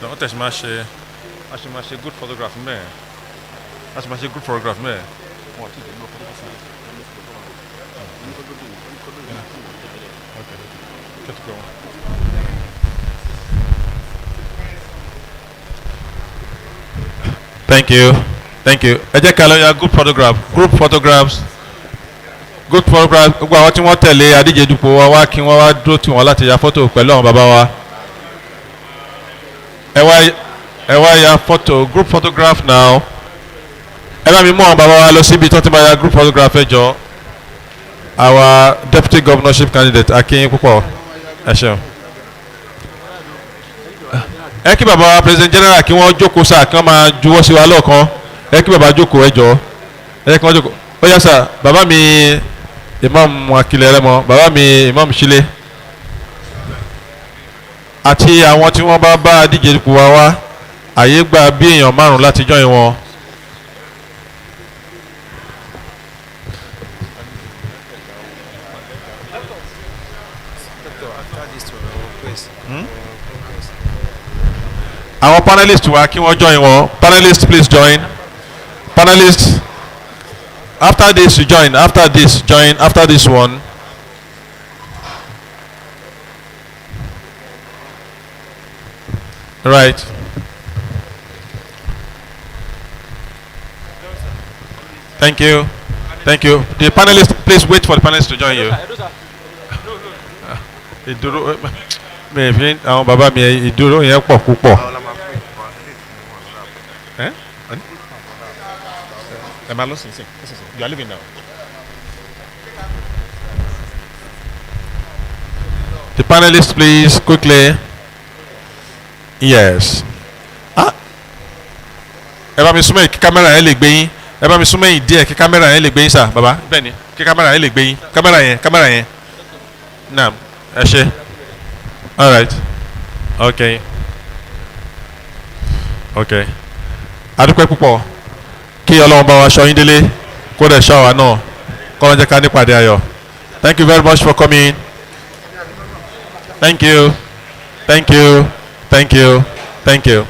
No, what is my good photograph me? That's my good photograph me. Thank you. Thank you. Ẹ jẹ́ ká lọ ya group photographs. Group photograph. Gbogbo àwọn tí wọ́n tẹ̀lé adíje dupò wa wá kí wọ́n wá dúró tì wọ́n láti ya fọ́tò pẹ̀lú àwọn bàbá wa. Ẹ wá ya photo group photograph now. Ẹ bá mi mú àwọn bàbá wa lọ síbi tí wọ́n ti máa ya group photograph ẹ jọ. Our deputy governorship candidate Akin púpọ̀ ẹ ṣeun. Ẹ kí bàbá wa president general kí wọ́n jókòó sáà kí wọ́n máa juwọ́ sí wa lọ́ọ̀kan ẹ kí bàbá jókòó ẹ jọ ẹ kí wọ́n jókòó ó yá sà bàbá mi imam akilẹ̀ rẹ mọ bàbá mi imam Shile àti àwọn tí wọ́n bá bá díje dupò wa wá àyè gba bí èèyàn 5 láti join wọn. Our panelists wa kí wọ́n join wọn panelists please join panelists after this you join after this join after this one. Right. Thank you. Thank you. The panelists, please wait for the panelists to join you. Ìdúró mi fi àwọn bàbá mi ìdúró yẹn pọ̀ púpọ̀. Am I losing? You are leaving now. The panelists, please, quickly. Yes. Ẹ bá mi súnmọ́ kí kámẹ́rà yẹn lè gbé yín. Ẹ bá mi súnmọ́ yín díẹ̀ kí kámẹ́rà yẹn lè gbé yín sà bàbá. Bẹ́ẹ̀ni kí kámẹ́rà yẹn lè gbé yín. Kámẹ́rà yẹn. Naam, ẹ ṣé. All right. Okay. Okay. Adúpẹ́ púpọ̀. Kí Ọlọ́run bá wa ṣọ́ yín délé kó dẹ̀ ṣọ́ wa náà kó lọ́n jẹ́ ká nípàdé ayọ̀. Thank you very much for coming. Thank you. Thank you. Thank you. Thank you.